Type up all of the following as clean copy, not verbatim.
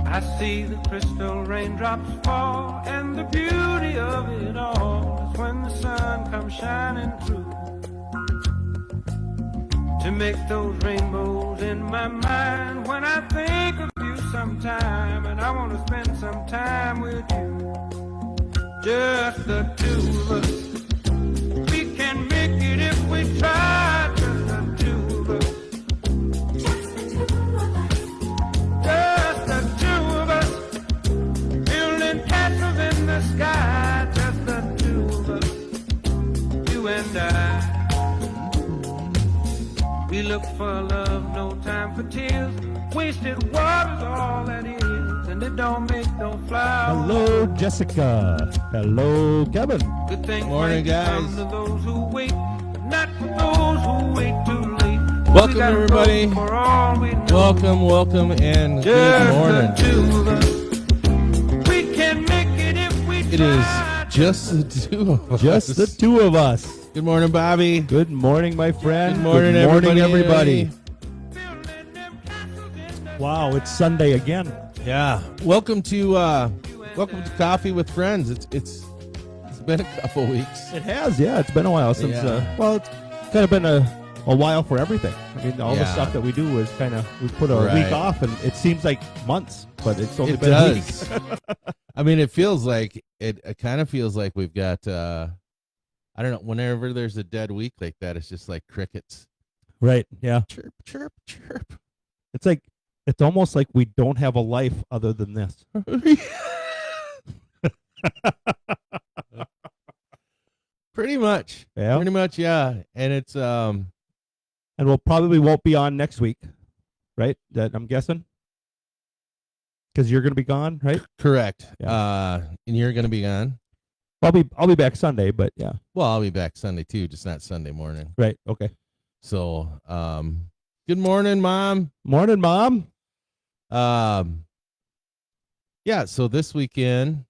I see the crystal raindrops fall, and the beauty of it all is when the sun comes shining through to make those rainbows in my mind. When I think of you sometime, and I want to spend some time with you, just the two of us. We can make it if we try, just the two of us. The sky, just the two of us, you and I. We look for love, no time for tears. Wasted water's all that is, and it don't make no flowers. Hello, Jessica. Hello, Kevin. Good thing morning, guys. come to those who wait, but not for those who wait too late. Welcome, everybody. Welcome, and good morning. The two of us. We can make it if we It is just the two of us. Just the two of us. Good morning, Bobby. Good morning, my friend. Good morning, everybody. Wow, it's Sunday again. Yeah. Welcome to Coffee with Friends. It's been a couple weeks. It has, yeah. It's been a while since. Yeah. Well, it's kind of been a while for everything. I mean, all the Yeah. stuff that we do is kind of we put a Right. week off, and it seems like months, but it's only It been does. a week. I mean, it kind of feels like we've got. I don't know. Whenever there's a dead week like that, it's just like crickets. Right? Yeah. Chirp, chirp, chirp. It's almost like we don't have a life other than this. Pretty much. Yeah. Pretty much, yeah. And it's And we'll probably won't be on next week, right? That I'm guessing. Because you're going to be gone, right? correct. Yeah. And you're gonna be gone. I'll be back Sunday, but yeah. Well, I'll be back Sunday too, just not Sunday morning. Right. Okay. So, good morning, Mom. Morning, Mom. Yeah. So this weekend,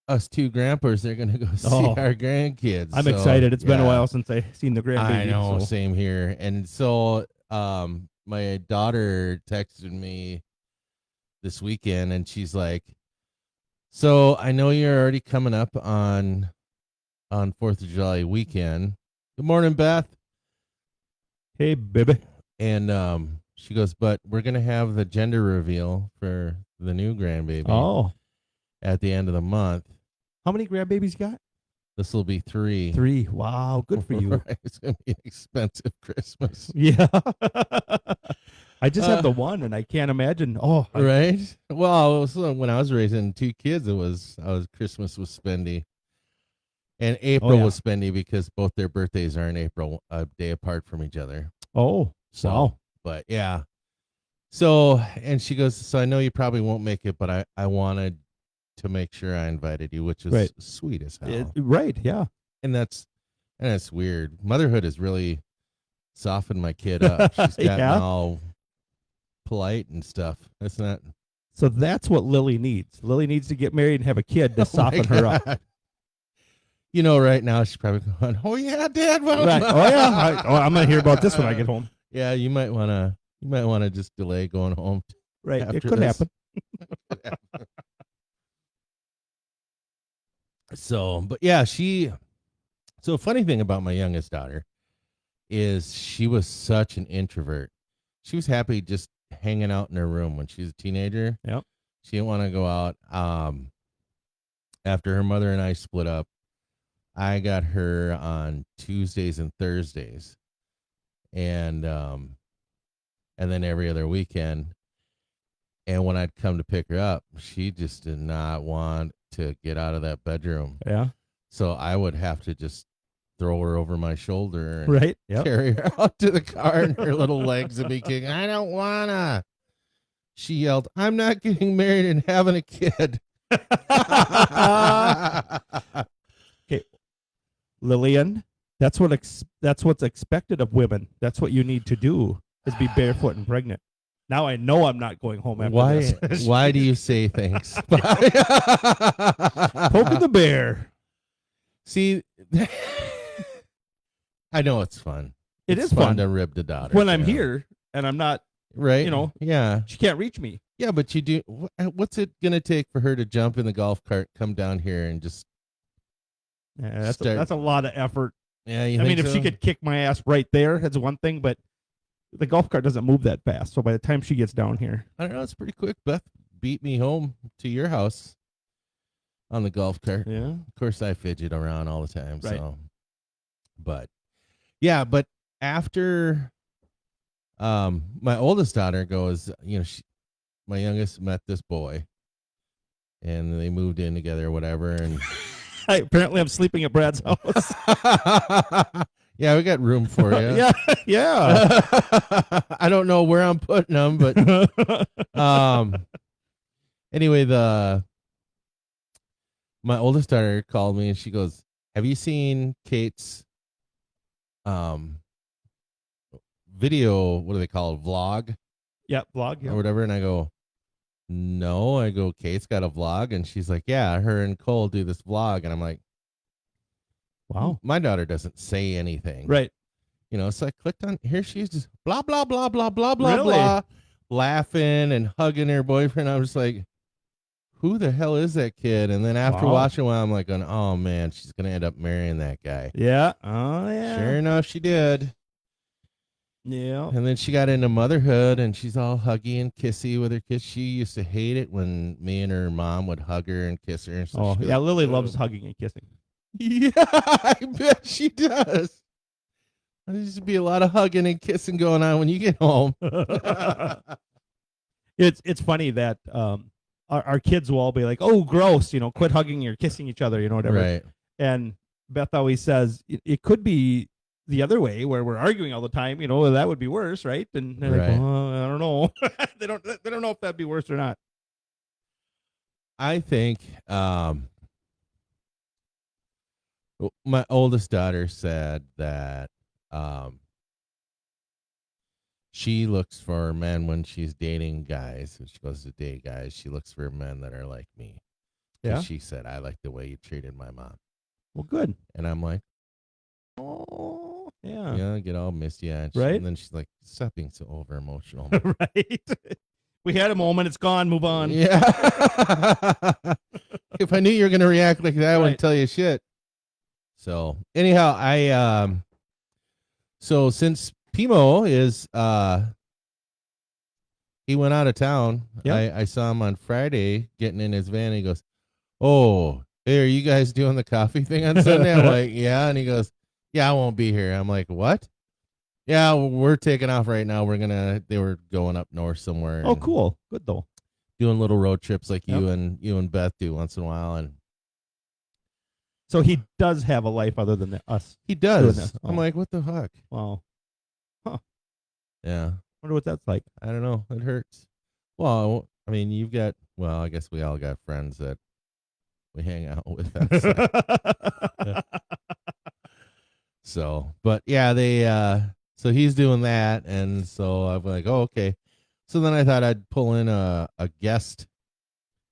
us two grandpas are gonna go see Oh. our grandkids. I'm So, excited. It's been a yeah. while since I seen the grandbaby. I know, so- same here. And so, my daughter texted me this weekend, and she's like, "So I know you're already coming up on 4th of July weekend. Good morning, Beth." Hey, baby. And she goes, "But we're gonna have the gender reveal for the new grandbaby Oh, at the end of the month. how many grandbabies you got? This will be 3. 3. Wow, good for you. Right, it's gonna be an expensive Christmas." Yeah. I just have the one, and I can't imagine. Right. Well, when I was raising 2 kids, Christmas was spendy, and April yeah. was spendy because both their birthdays are in April, a day apart from each other. Oh, So, wow. but yeah. So, and she goes, "So I know you probably won't make it, but I wanted to make sure I invited you," which was Right. sweet as hell. Right, yeah. And that's weird. Motherhood has really softened my kid up. She's gotten Yeah. all polite and stuff. That's not. So that's what Lily needs. Lily needs to get married and have a kid to Oh my soften her up. God. You know, right now she's probably going, "Oh yeah, Dad." Right. Oh, yeah. I'm going to hear about this when I get home. Yeah, you might want to just delay going home. Right. It After could this. happen. So, but yeah, so a funny thing about my youngest daughter is she was such an introvert. She was happy just hanging out in her room when she was a teenager. Yep. She didn't want to go out. After her mother and I split up, I got her on Tuesdays and Thursdays, and then every other weekend. And when I'd come to pick her up, she just did not want to get out of that bedroom. Yeah. So I would have to just throw her over my shoulder and Right. Yep. carry her out to the car, and her little legs would be kicking. "I don't wanna." She yelled, "I'm not getting married and having a kid." Okay. Lillian, That's what's expected of women. That's what you need to do is be barefoot and pregnant. Now I know I'm not going home after this. Why do you say thanks? Poking the bear. See, I know it's fun. It It's is fun to rib the daughter when I'm here and I'm not. right? You know, yeah, she can't reach me. yeah. But you do. What's it gonna take for her to jump in the golf cart, come down here, and just Yeah, start? that's a lot of effort. Yeah, you I mean, think if she so? could kick my ass right there, that's one thing. But the golf cart doesn't move that fast. So by the time she gets down here, I don't know. It's pretty quick. Beth beat me home to your house on the golf cart. yeah. Of course, I fidget around all the time. Right. So, but yeah, but after my oldest daughter goes, my youngest met this boy, and they moved in together or whatever, and Apparently, I'm sleeping at Brad's house. yeah, we got room for you. yeah, yeah. I don't know where I'm putting them, but anyway, my oldest daughter called me and she goes, "Have you seen Kate's video? What do they call it? Vlog Yeah, vlog. or Yeah. whatever?" And I go, "No." I go, "Kate's got a vlog," and she's like, "Yeah, her and Cole do this vlog," and I'm like, Wow. my daughter doesn't say anything, Right. So I clicked on here. She's just blah blah blah blah blah blah Really? blah, laughing and hugging her boyfriend. I was like, who the hell is that kid? And then after Wow. watching a while, I'm like, going, oh man, she's gonna end up marrying that guy. Yeah. Oh yeah. Sure enough, she did. Yeah. And then she got into motherhood, and she's all huggy and kissy with her kids. She used to hate it when me and her mom would hug her and kiss her. And so Oh she'd be yeah. like, Lily loves hugging and kissing. yeah, I bet she does. There's be a lot of hugging and kissing going on when you get home. It's funny that our kids will all be like, "Oh, gross," quit hugging or kissing each other, whatever. Right. And Beth always says it could be the other way where we're arguing all the time. That would be worse, right? And they're Right. like, I don't know. they don't know if that'd be worse or not. I think my oldest daughter said that she looks for men when she's dating guys. When she goes to date guys, she looks for men that are like me. 'Cause Yeah. she said, I like the way you treated my mom. Well, good. And I'm like, oh, Yeah. yeah, get all misty eyed. Right. And then she's like, stop being so over emotional. Right. We had a moment. It's gone. Move on. Yeah. If I knew you were going to react like that, I wouldn't Right. tell you shit. So anyhow, so since Pimo is, he went out of town. Yep. I saw him on Friday getting in his van. And he goes, oh, hey, are you guys doing the coffee thing on Sunday? I'm like, yeah. And he goes, yeah, I won't be here. I'm like, what? Yeah, we're taking off right now. They were going up north somewhere. Oh, and cool. Good though. doing little road trips like Yep. you and Beth do once in a while. And So he does have a life other than us. he does. Goodness. I'm Oh. like, what the fuck? Wow. Yeah. Wonder what that's like. I don't know. It hurts. Well, I mean, I guess we all got friends that we hang out with. So, but yeah, so he's doing that. And so I'm like, oh, okay. So then I thought I'd pull in a guest.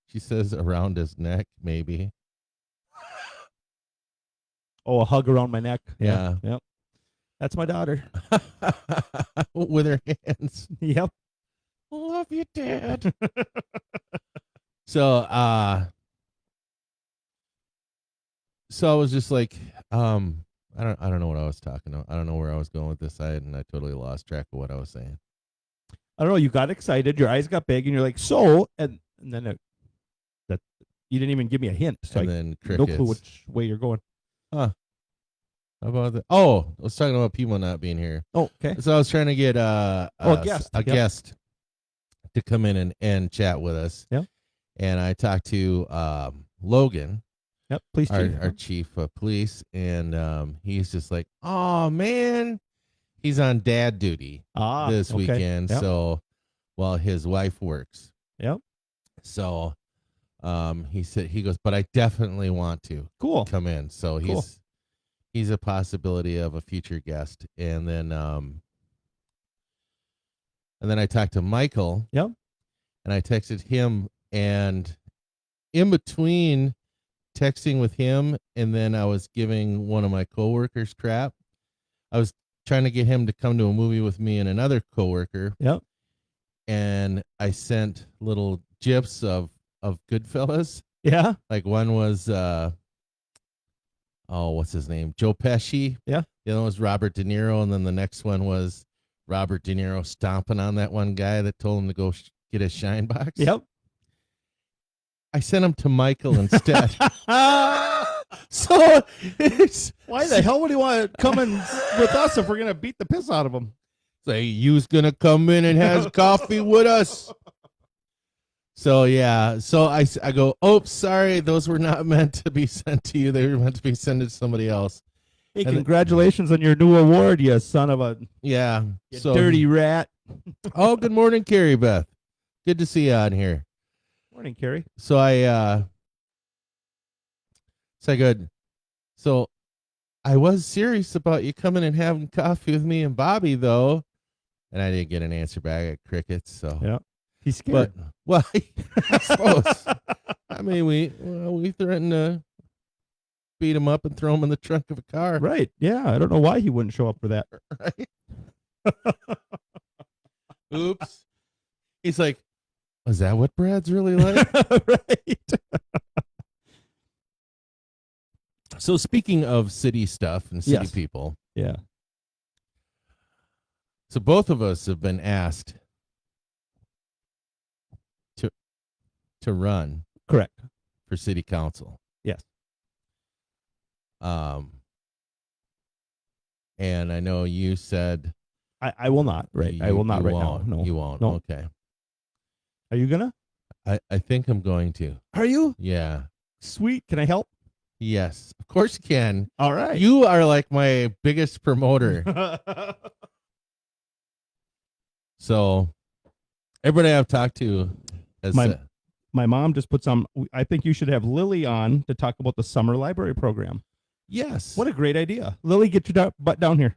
She says around his neck, maybe. Oh, a hug around my neck. Yeah. Yep. That's my daughter. With her hands. Yep. Love you, Dad. So I was just like, I don't know what I was talking about. I don't know where I was going with this. I totally lost track of what I was saying. I don't know. You got excited. Your eyes got big, and you're like, so, and then that you didn't even give me a hint. So And I then no crickets. clue which way you're going. How about that? Oh, I was talking about people not being here. Oh, okay. So I was trying to get a guest. a Yep. guest to come in and chat with us. Yep. And I talked to Logan, Yep. Please, our chief of police, and he's just like, oh man, he's on dad duty this okay. weekend. Yep. So while his wife works. Yep. So he goes, but I definitely want to Cool. come in. So Cool. he's a possibility of a future guest. And then I talked to Michael. Yep. And I texted him, and in between texting with him and then I was giving one of my coworkers crap, I was trying to get him to come to a movie with me and another coworker. Yep. And I sent little gifs of Goodfellas. Yeah. Like one was what's his name? Joe Pesci. Yeah. The other one was Robert De Niro, and then the next one was Robert De Niro stomping on that one guy that told him to go get his shine box. Yep. I sent him to Michael instead. So why the hell would he want to come in with us if we're gonna beat the piss out of him? Say you's gonna come in and has coffee with us. So yeah, so I go, oh, sorry, those were not meant to be sent to you. They were meant to be sent to somebody else. Hey, and congratulations on your new award, you son of a dirty rat. Oh, good morning, Carrie Beth. Good to see you on here. Morning, Carrie. So I good. So I was serious about you coming and having coffee with me and Bobby, though, and I didn't get an answer back at crickets. So yeah, he's scared. But well, I suppose. I mean, we threatened to beat him up and throw him in the trunk of a car. Right? Yeah, I don't know why he wouldn't show up for that. Right? Oops. He's like, is that what Brad's really like? Right. So speaking of city stuff and city Yes. people, Yeah. so both of us have been asked to run Correct. for city council. Yes. And I know you said I will not. Right. I will not right won't. now. No. You won't. No. Okay. Are you gonna? I think I'm going to. Are you? Yeah. Sweet. Can I help? Yes. Of course you can. All right. You are like my biggest promoter. So everybody I've talked to has said, My mom just put some. I think you should have Lily on to talk about the summer library program. yes. What a great idea. Lily, get your butt down here.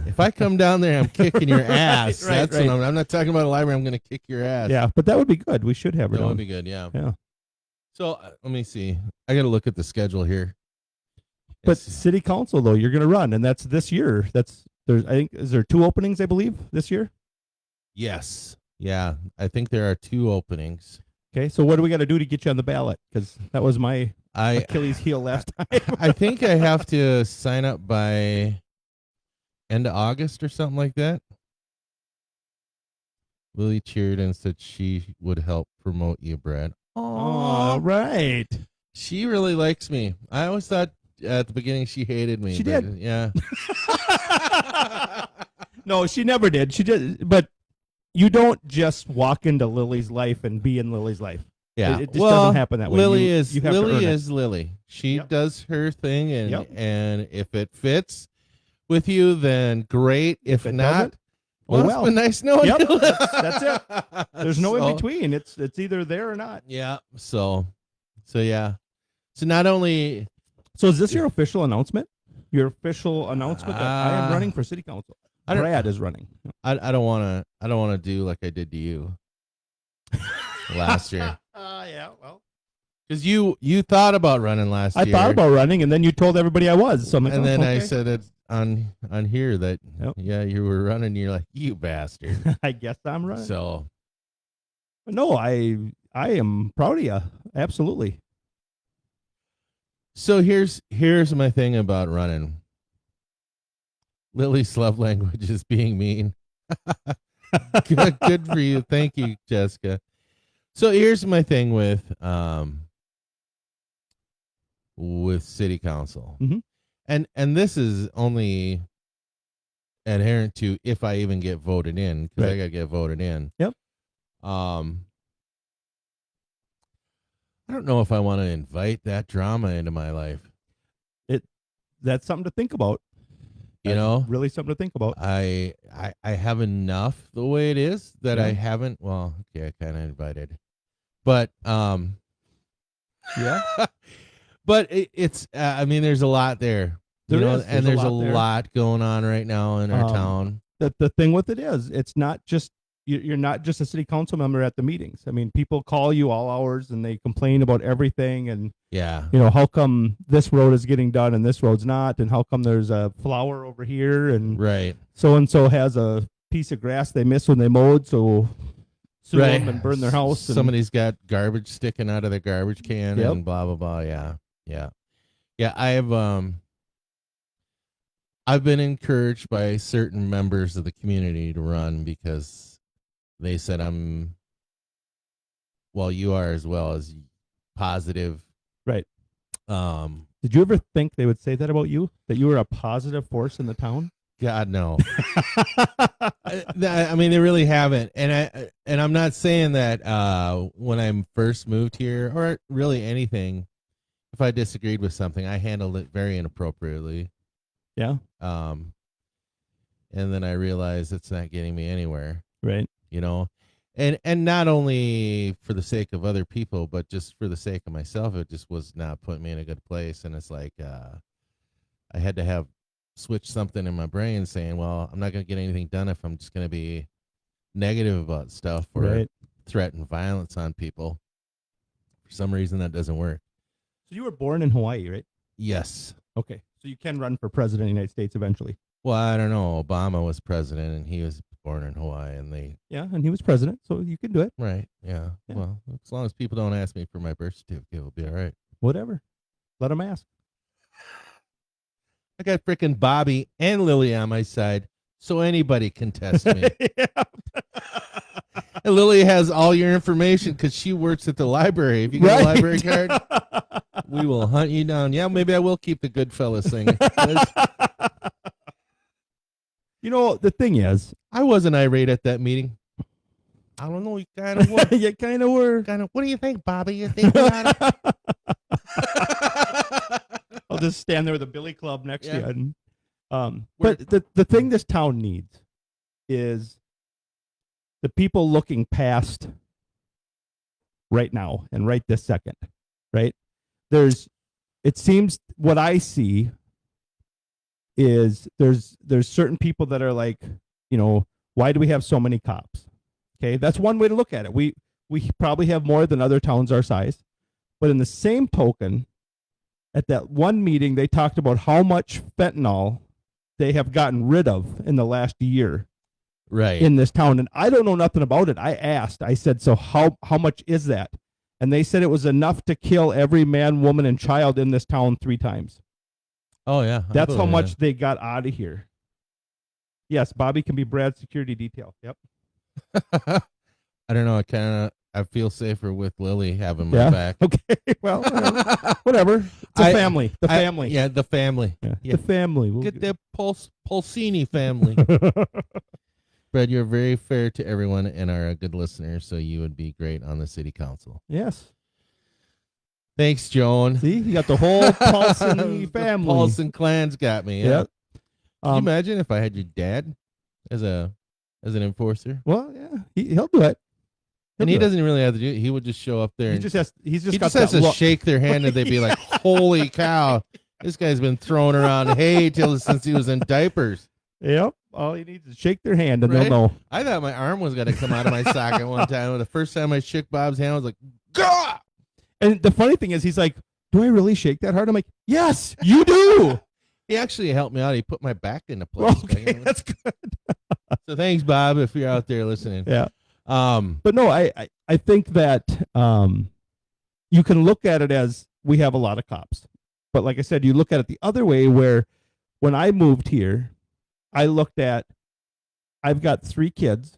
If I come down there, I'm kicking your ass. Right, That's right. what I'm not talking about a library. I'm going to kick your ass. Yeah, but that would be good. We should have her That down. would be good. Yeah. Yeah. So let me see. I got to look at the schedule here. But It's- city council, though, you're going to run, and that's this year. There's I think is there 2 openings, I believe, this year. yes. Yeah. I think there are 2 openings. Okay, so what do we got to do to get you on the ballot? Because that was my I Achilles heel last time. I think I have to sign up by end of August or something like that. Lily cheered and said she would help promote you, Brad. All right. She really likes me. I always thought at the beginning she hated me. She but, did. Yeah. No, she never did. She did, but you don't just walk into Lily's life and be in Lily's life. Yeah. It just doesn't happen that way. Lily You is have to Lily earn it. is Lily. She Yep. does her thing, and Yep. and if it fits with you, then great. If it not, doesn't, well, oh it's well. been nice knowing Yep, you. that's it. There's no So- in between. It's either there or not. Yeah. So yeah. So not only So is this your official announcement? Your official announcement that I am running for city council. I don't- Brad is running. I don't want to do like I did to you last year, Yeah, well. because you thought about running last I year. thought about running, and then you told everybody I was. So I'm like, and oh, then I okay. said it on here that Yep. yeah, you were running. You're like, you bastard. I guess I'm running. So No, I am proud of you. Absolutely. So here's my thing about running. Lily's love language is being mean. Good for you. Thank you, Jessica. So here's my thing with city council. Mhm. And this is only adherent to if I even get voted in, because I Right. gotta get voted in. Yep. I don't know if I want to invite that drama into my life. That's something to think about. You That's know? really something to think about. I have enough the way it is that I Yeah. haven't. Well, okay, I kind of invited, but Yeah. But it's I mean, there's a lot there. There You know, is. and there's a there. lot going on right now in our town. The thing with it is, it's not just you're not just a city council member at the meetings. I mean, people call you all hours and they complain about everything, and Yeah. you know, how come this road is getting done and this road's not, and how come there's a flower over here, and Right. so and so has a piece of grass they missed when they mowed, so sue Right. them and burn their house. And, Somebody's got garbage sticking out of their garbage can Yep. and blah blah blah. Yeah. Yeah. Yeah, I've been encouraged by certain members of the community to run because they said you are as well as positive. right. Um, Did you ever think they would say that about you? That you were a positive force in the town? God no. I mean, they really haven't, and I'm not saying that when I first moved here or really anything, if I disagreed with something, I handled it very inappropriately. Yeah. And then I realized it's not getting me anywhere. Right. You know, and not only for the sake of other people, but just for the sake of myself. It just was not putting me in a good place, and it's like I had to have switch something in my brain saying, well, I'm not going to get anything done if I'm just going to be negative about stuff or Right. threaten violence on people. For some reason, that doesn't work. So you were born in Hawaii, right? Yes. Okay. So you can run for president of the United States eventually. Well, I don't know. Obama was president, and he was born in Hawaii, and they Yeah, and he was president, so you can do it. right. Yeah. Yeah. Well, as long as people don't ask me for my birth certificate, it'll be all right. Whatever. Let him ask. I got frickin' Bobby and Lily on my side, so anybody can test me. Yeah. And Lily has all your information because she works at the library. If you get a library card, we will hunt you down. Yeah, maybe I will keep the Goodfellas thing. You know, the thing is, I wasn't irate at that meeting. I don't know. You kind of were. you kind of were. What do you think, Bobby? You think we oughta- I'll just stand there with a billy club next to Yeah. you. And, but the thing this town needs is the people looking past right now and right this second, right? It seems what I see is there's certain people that are like, you know, why do we have so many cops? Okay, that's one way to look at it. We probably have more than other towns our size, but in the same token, at that one meeting, they talked about how much fentanyl they have gotten rid of in the last year right. in this town. And I don't know nothing about it. I asked, I said, so how much is that? And they said it was enough to kill every man, woman, and child in this town 3 times. Oh, yeah. That's how much they got out of here. Yes, Bobby can be Brad's security detail. Yep. I don't know. I feel safer with Lily having my back. Okay. Well, whatever. It's a family. The family. Yeah, the family. Yeah. Yeah. The family. We'll Get the Pulsini family. Brad, you're very fair to everyone and are a good listener, so you would be great on the city council. Yes. Thanks, Joan. See, you got the whole Paulson family. The Paulson clan's got me. Yeah. Yep. Can you imagine if I had your dad as an enforcer? Well, yeah, he'll do it. And he doesn't really have to do it. He would just show up there. He just has to shake their hand and they'd be like, holy cow, this guy's been throwing around hay since he was in diapers. Yep. All he needs is shake their hand and Right? they'll know. I thought my arm was going to come out of my socket one time. The first time I shook Bob's hand, I was like, Gah! And the funny thing is, he's like, do I really shake that hard? I'm like, yes, you do. He actually helped me out. He put my back into place. Okay, that's good. So thanks, Bob, if you're out there listening. Yeah. But no, I think that you can look at it as we have a lot of cops. But like I said, you look at it the other way where when I moved here, I looked at, I've got 3 kids,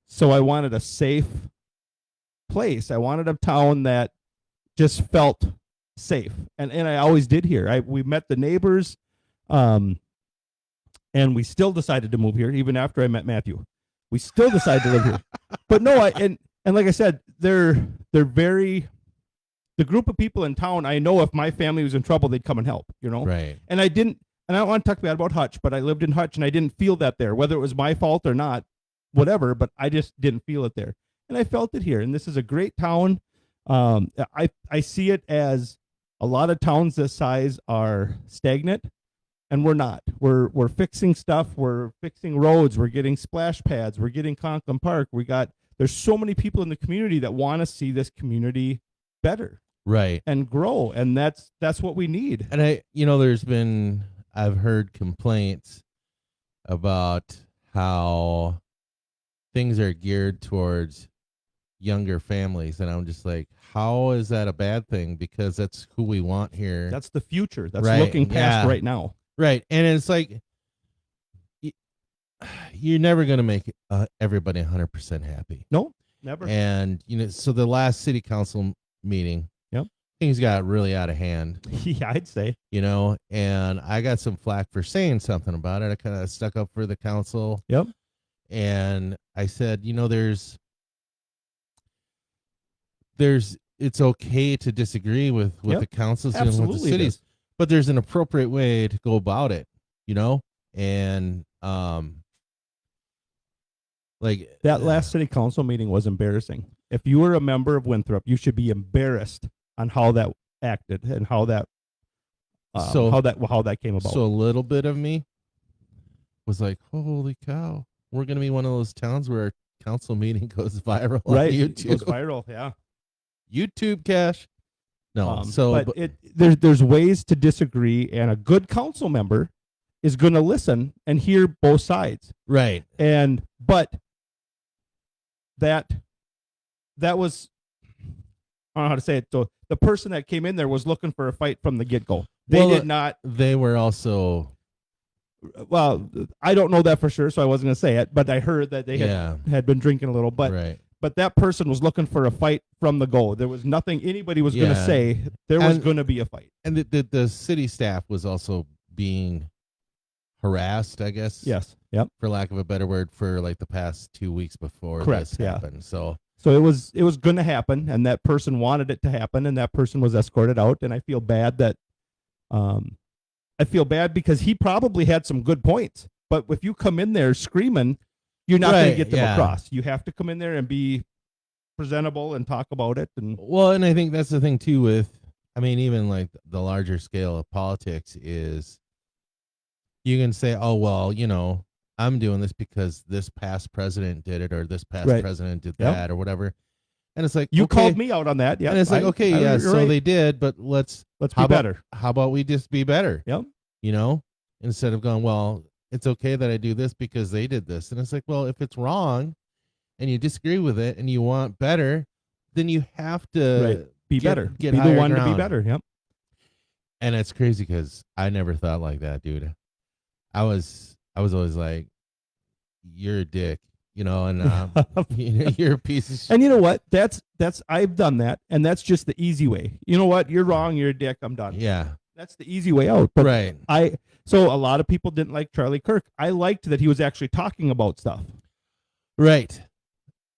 so I wanted a safe place. I wanted a town that just felt safe. And I always did here. We met the neighbors, and we still decided to move here, even after I met Matthew. We still decided to live here. But no, and like I said, they're very, the group of people in town, I know if my family was in trouble, they'd come and help, you know? Right. And I don't want to talk bad about Hutch, but I lived in Hutch and I didn't feel that there, whether it was my fault or not, whatever, but I just didn't feel it there. And I felt it here. And this is a great town. I see it as A lot of towns this size are stagnant, and we're not. We're fixing stuff. We're fixing roads. We're getting splash pads. We're getting Conklin Park. There's so many people in the community that want to see this community better, right, and grow, and that's what we need. and I've heard complaints about how things are geared towards younger families, and I'm just like, how is that a bad thing? Because that's who we want here. That's the future. That's Right, looking past yeah. right now. Right, and it's like you're never going to make everybody 100% happy. No, never. And so the last city council meeting, Yep, things got really out of hand. Yeah, I'd say. And I got some flack for saying something about it. I kind of stuck up for the council. Yep. And I said, it's okay to disagree with Yep, the councils and with absolutely the it cities, is. but there's an appropriate way to go about it, and like That last city council meeting was embarrassing. If you were a member of Winthrop, you should be embarrassed on how that acted and how that how that came about. So a little bit of me was like, holy cow, we're going to be one of those towns where our council meeting goes viral right, on it YouTube. goes viral. Yeah. YouTube cash. No, but there's ways to disagree, and a good council member is going to listen and hear both sides. right. But that was, I don't know how to say it. So the person that came in there was looking for a fight from the get-go. They did not. They were also. Well, I don't know that for sure, so I wasn't going to say it. But I heard that they had been drinking a little. But right. But that person was looking for a fight from the go. There was nothing anybody was going to say. There was going to be a fight. And the city staff was also being harassed, I guess. Yes. Yep. For lack of a better word, for like the past 2 weeks before Correct, this happened. So it was going to happen, and that person wanted it to happen, and that person was escorted out. And I feel bad that, because he probably had some good points. But if you come in there screaming, you're not going to get them across. You have to come in there and be presentable and talk about it. And I think that's the thing too with, even like the larger scale of politics is you can say, oh, well, I'm doing this because this past president did it, or this past president did that, or whatever. And it's like, you okay. called me out on that. Yeah. And it's like, okay, so right. they did, but let's be better. How about we just be better? Yep. Instead of going, well, it's okay that I do this because they did this. And it's like, well, if it's wrong and you disagree with it and you want better, then you have to be better. Get be the one ground. to be better. Yep. And it's crazy because I never thought like that, dude. I was always like, you're a dick, and you're a piece of shit. And you know what? That's I've done that, and that's just the easy way. You know what? You're wrong. You're a dick. I'm done. Yeah. That's the easy way out. But right. So a lot of people didn't like Charlie Kirk. I liked that he was actually talking about stuff. Right.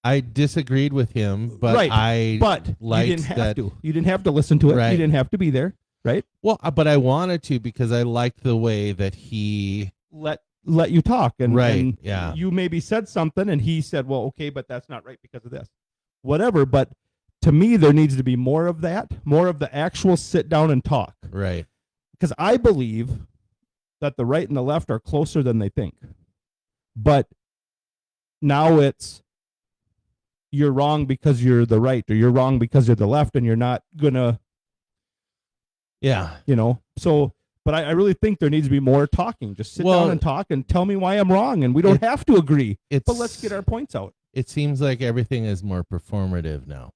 I disagreed with him, but you didn't have to. You didn't have to listen to it. Right. You didn't have to be there. Right. Well, but I wanted to because I liked the way that he let you talk. And yeah. You maybe said something, and he said, well, okay, but that's not right because of this. Whatever. But to me, there needs to be more of that, more of the actual sit down and talk. Right. Because I believe that the right and the left are closer than they think. But now it's you're wrong because you're the right, or you're wrong because you're the left, and you're not gonna. Yeah. So, but I really think there needs to be more talking. Just sit down and talk and tell me why I'm wrong, and we don't have to agree. But let's get our points out. It seems like everything is more performative now.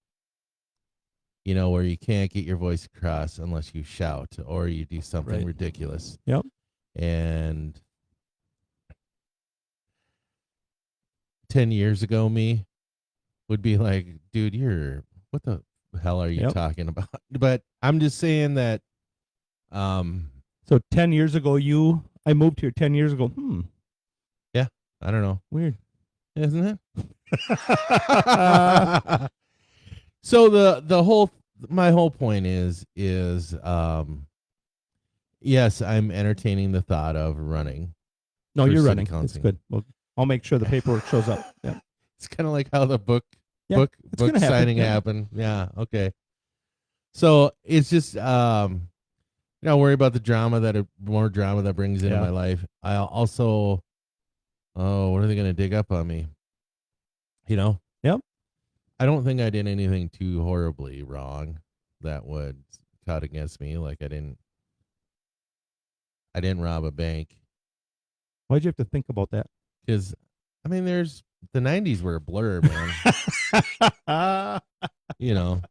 Where you can't get your voice across unless you shout or you do something ridiculous. Yep. And 10 years ago, me would be like, dude, what the hell are you talking about? But I'm just saying that. So 10 years ago, I moved here 10 years ago. Yeah. I don't know. Weird. Isn't it? So my whole point is yes, I'm entertaining the thought of running. No, you're running. It's good. Well, I'll make sure the paperwork shows up. Yeah. It's kind of like how the book signing happened. Yeah. Okay. So it's just worry about the more drama that brings into Yeah. my life. I also, oh, what are they going to dig up on me? You know, Yep. I don't think I did anything too horribly wrong that would cut against me. Like I didn't rob a bank Why'd you have to think about that? because, I mean, the '90s were a blur, man. You know.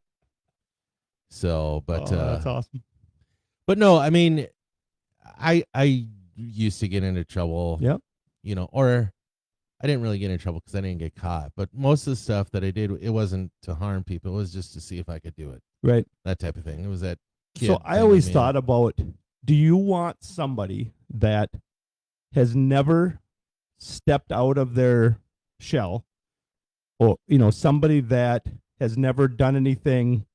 So, but that's awesome. but no, I mean, I used to get into trouble. Yep. Or I didn't really get in trouble because I didn't get caught. But most of the stuff that I did, it wasn't to harm people. It was just to see if I could do it. Right. That type of thing. It was that kid So I thing always in me. thought about, do you want somebody that has never stepped out of their shell, or somebody that has never done anything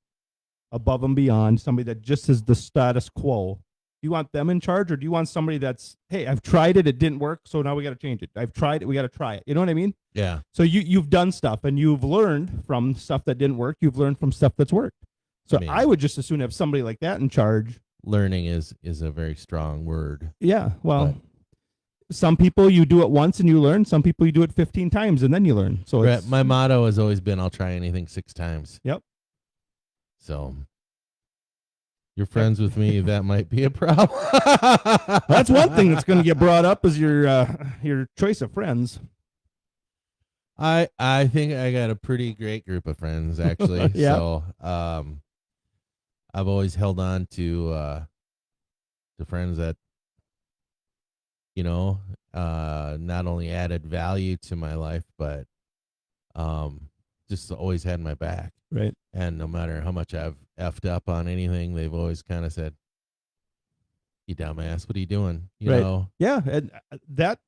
above and beyond, somebody that just is the status quo? Do you want them in charge, or do you want somebody that's, hey, I've tried it, it didn't work, so now we got to change it. I've tried it, we got to try it. You know what I mean? Yeah. So you've done stuff and you've learned from stuff that didn't work. You've learned from stuff that's worked. So I would just as soon have somebody like that in charge. Learning is a very strong word. Yeah. Well, some people you do it once and you learn. Some people you do it 15 times and then you learn. So Right. My motto has always been, I'll try anything 6 times. Yep. So you're friends with me, that might be a problem. That's one thing that's going to get brought up is your choice of friends. I think I got a pretty great group of friends, actually. Yeah. So I've always held on to friends that not only added value to my life, but just always had my back. Right. And no matter how much I've effed up on anything, they've always kind of said, "You dumbass, what are you doing?" You Right. know? Yeah, and that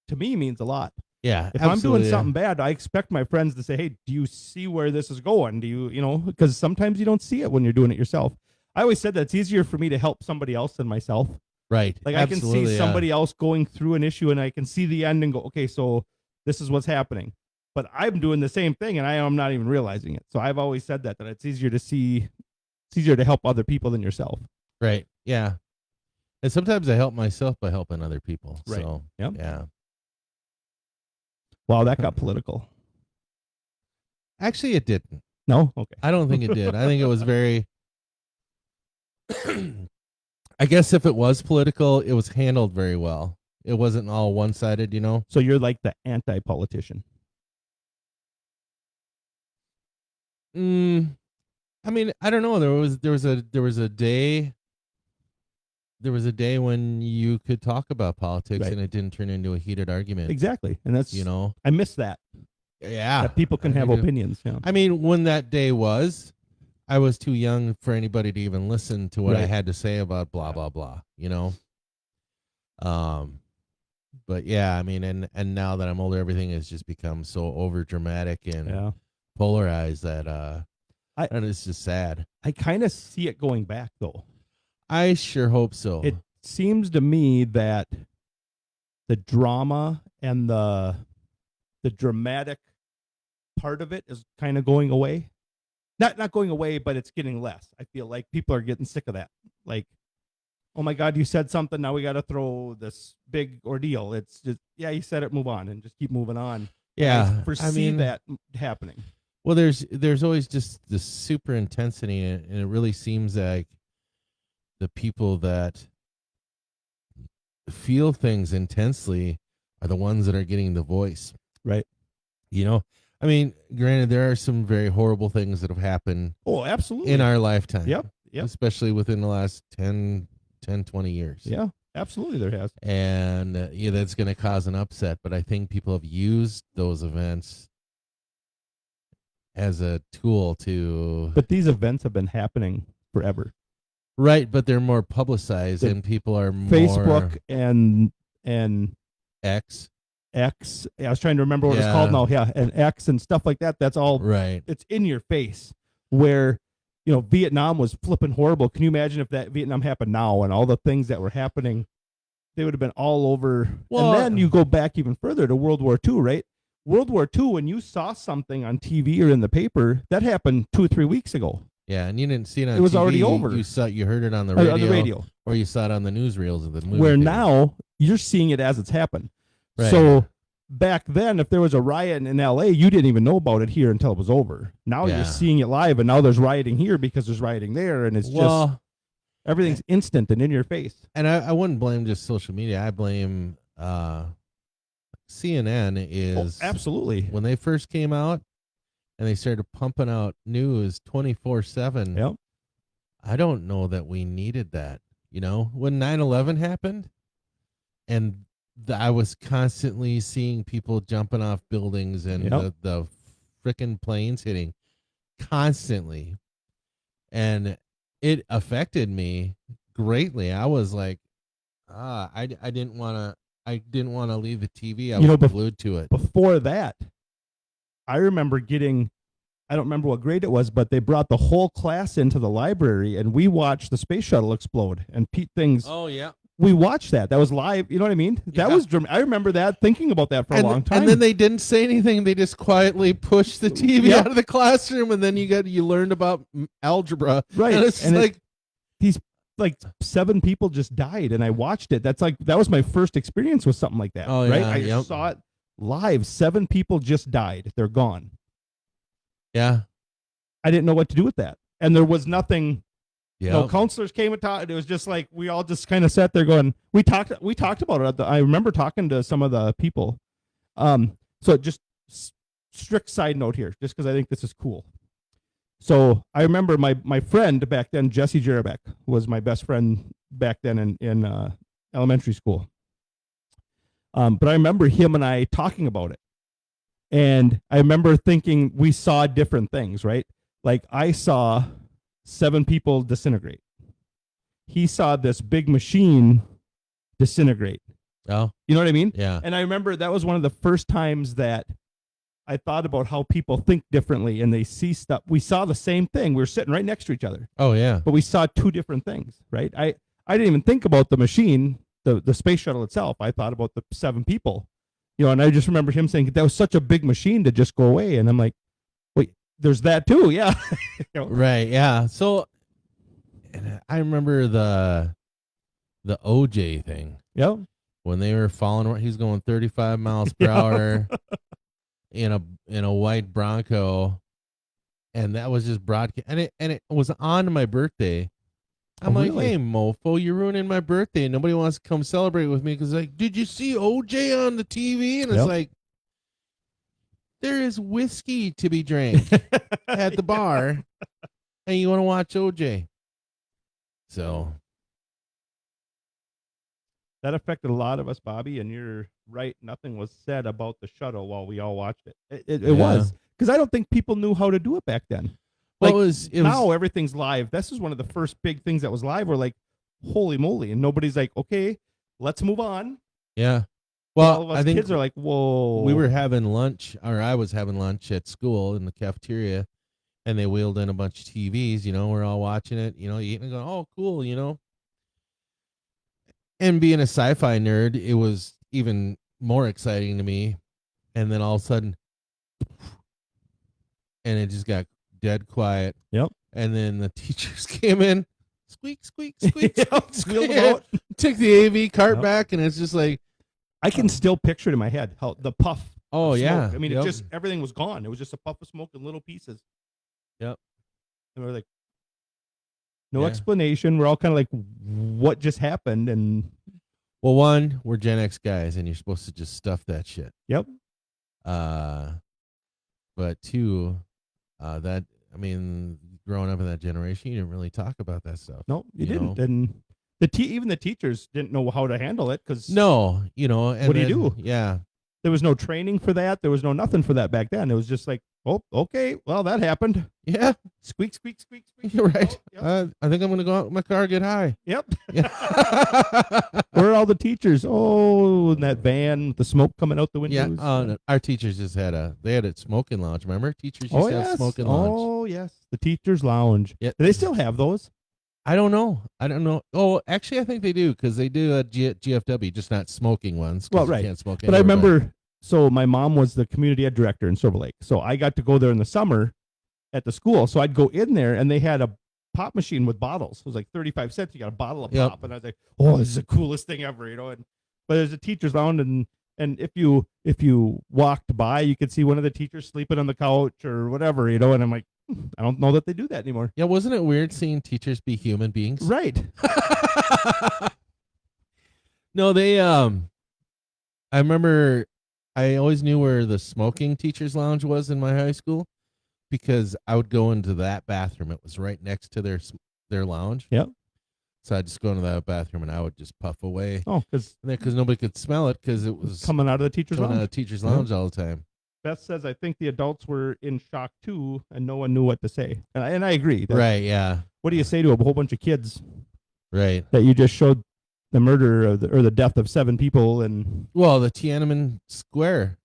to me means a lot. Yeah. If absolutely. I'm doing something bad, I expect my friends to say, "Hey, do you see where this is going? Do you, because sometimes you don't see it when you're doing it yourself." I always said that it's easier for me to help somebody else than myself. Right. Like I can see somebody else going through an issue and I can see the end and go, "Okay, so this is what's happening." But I'm doing the same thing and I'm not even realizing it. So I've always said that it's easier to help other people than yourself. Right. Yeah. And sometimes I help myself by helping other people. Right. So, Yep. yeah. Wow, that got political. Actually, it didn't. No? Okay. I don't think it did. I think it was very. I guess if it was political, it was handled very well. It wasn't all one-sided, So you're like the anti-politician. I mean, I don't know. There was a day when you could talk about politics Right. and it didn't turn into a heated argument. Exactly. And that's, I miss that. Yeah. That people can have opinions. Yeah. I mean, when that day was, I was too young for anybody to even listen to what I Right. had to say about blah blah blah, But yeah, I mean, and now that I'm older, everything has just become so over dramatic and polarized that and it's just sad. I kind of see it going back though. I sure hope so. It seems to me that the drama and the dramatic part of it is kind of going away. Not going away, but it's getting less. I feel like people are getting sick of that. Like, oh my God, you said something. Now we got to throw this big ordeal. It's just, yeah, you said it, move on and just keep moving on. Yeah. I foresee that happening. Well, there's always just this super intensity, and it really seems like the people that feel things intensely are the ones that are getting the voice. Right. I mean, granted, there are some very horrible things that have happened. Oh, absolutely. In our lifetime. Yep. Especially within the last 10, 20 years. Yeah, absolutely there has. And that's going to cause an upset. But I think people have used those events as a tool to... But these events have been happening forever. Right, but they're more publicized and people are more... Facebook and X. I was trying to remember what it's called now. Yeah, and X and stuff like that. That's all right. It's in your face. Where, Vietnam was flipping horrible. Can you imagine if that Vietnam happened now and all the things that were happening, they would have been all over. Well, and then you go back even further to World War II, right? World War II, when you saw something on TV or in the paper, that happened 2 or 3 weeks ago. Yeah, and you didn't see it on It was TV. already over. You heard it on the radio, On the radio. or you saw it on the newsreels of the movie. Where theater. now you're seeing it as it's happened. Right. So back then, if there was a riot in LA, you didn't even know about it here until it was over. Now Yeah. you're seeing it live, and now there's rioting here because there's rioting there, and it's just everything's instant and in your face. And I wouldn't blame just social media. I blame CNN is absolutely. When they first came out and they started pumping out news 24/7. Yep. I don't know that we needed that. You know, when 9/11 happened, and I was constantly seeing people jumping off buildings and the frickin' planes hitting constantly, and it affected me greatly. I was like, I didn't want to leave the TV. I was glued to it. Before that, I remember I don't remember what grade it was, but they brought the whole class into the library, and we watched the space shuttle explode and things. Oh yeah. We watched that. That was live. You know what I mean? That was. I remember that, thinking about that for a long time. And then they didn't say anything. They just quietly pushed the TV out of the classroom, and then you learned about algebra. Right. And it's like these 7 people just died, and I watched it. That was my first experience with something like that. Oh, right. yeah, I saw it live. 7 people just died. They're gone. Yeah. I didn't know what to do with that, and there was nothing. Yeah. No counselors came and talked. It was just like we all just kind of sat there going. We talked about it. I remember talking to some of the people. So just strict side note here, just because I think this is cool. So I remember my friend back then, Jesse Jerabek, was my best friend back then in elementary school. But I remember him and I talking about it, and I remember thinking we saw different things, right? Like I saw 7 people disintegrate. He saw this big machine disintegrate. Oh. You know what I mean? Yeah. And I remember that was one of the first times that I thought about how people think differently and they see stuff. We saw the same thing. We were sitting right next to each other. Oh yeah. But we saw 2 different things, right? I didn't even think about the machine, the space shuttle itself. I thought about the 7 people. And I just remember him saying that was such a big machine to just go away. And I'm like, wait, there's that too. Yeah. Right. Yeah. So I remember the OJ thing. Yep. When they were falling, he's going 35 miles per hour in a white Bronco, and that was just broadcast. And it was on my birthday. I'm like, really? hey, mofo, you're ruining my birthday. Nobody wants to come celebrate with me because like, did you see OJ on the TV? And it's like, there is whiskey to be drank at the bar, and you want to watch OJ. So that affected a lot of us, Bobby, and you're right. Nothing was said about the shuttle while we all watched it. It was because I don't think people knew how to do it back then. Like, well, now everything's live. This is one of the first big things that was live. We're like, holy moly. And nobody's like, okay, let's move on. Yeah. Well, all of us I think kids are like, whoa. We were having lunch, or I was having lunch at school in the cafeteria, and they wheeled in a bunch of TVs. We're all watching it, eating and going, oh, cool, And being a sci-fi nerd, it was even more exciting to me. And then all of a sudden, and it just got dead quiet. Yep. And then the teachers came in, squeak, squeak, squeak, Wheeled them out. took the AV cart back, and it's just like, I can still picture it in my head how the puff. Oh of yeah. smoke. I mean, it just everything was gone. It was just a puff of smoke in little pieces. Yep. And we're like, no explanation. We're all kind of like, what just happened? And well, one, we're Gen X guys, and you're supposed to just stuff that shit. Yep. But 2, growing up in that generation, you didn't really talk about that stuff. No, you didn't. And even the teachers didn't know how to handle it because and what do you do? Yeah. There was no training for that. There was no nothing for that back then. It was just like, oh, okay, well, that happened. Yeah. Squeak, squeak, squeak, squeak. You're right. Oh, yep. I think I'm going to go out in my car, get high. Yep. Yeah. Where are all the teachers? Oh, in that van, with the smoke coming out the windows. Yeah. No, our teachers just had a smoking lounge. Remember? Teachers used to have smoking lounge. Oh, yes. The teachers lounge. Yeah. Do they still have those? I don't know. Oh, actually, I think they do because they do a GFW, just not smoking ones. Well, right. You can't smoke but I remember, so my mom was the community ed director in Silver Lake. So I got to go there in the summer at the school. So I'd go in there and they had a pop machine with bottles. It was like 35 cents. You got a bottle of Yep. pop. And I was like, oh, this is the coolest thing ever, And but there's a teacher's lounge, and if you walked by, you could see one of the teachers sleeping on the couch or whatever, And I'm like, I don't know that they do that anymore. Yeah, wasn't it weird seeing teachers be human beings? Right. No, they I remember I always knew where the smoking teachers lounge was in my high school because I would go into that bathroom. It was right next to their lounge. Yep. So I'd just go into that bathroom and I would just puff away. Oh, because nobody could smell it because it was coming out of the teacher's coming lounge. out of the teacher's lounge all the time. Beth says, I think the adults were in shock too, and no one knew what to say. And I agree. Right, yeah. What do you say to a whole bunch of kids Right. that you just showed the murder or the death of 7 people? And Well, the Tiananmen Square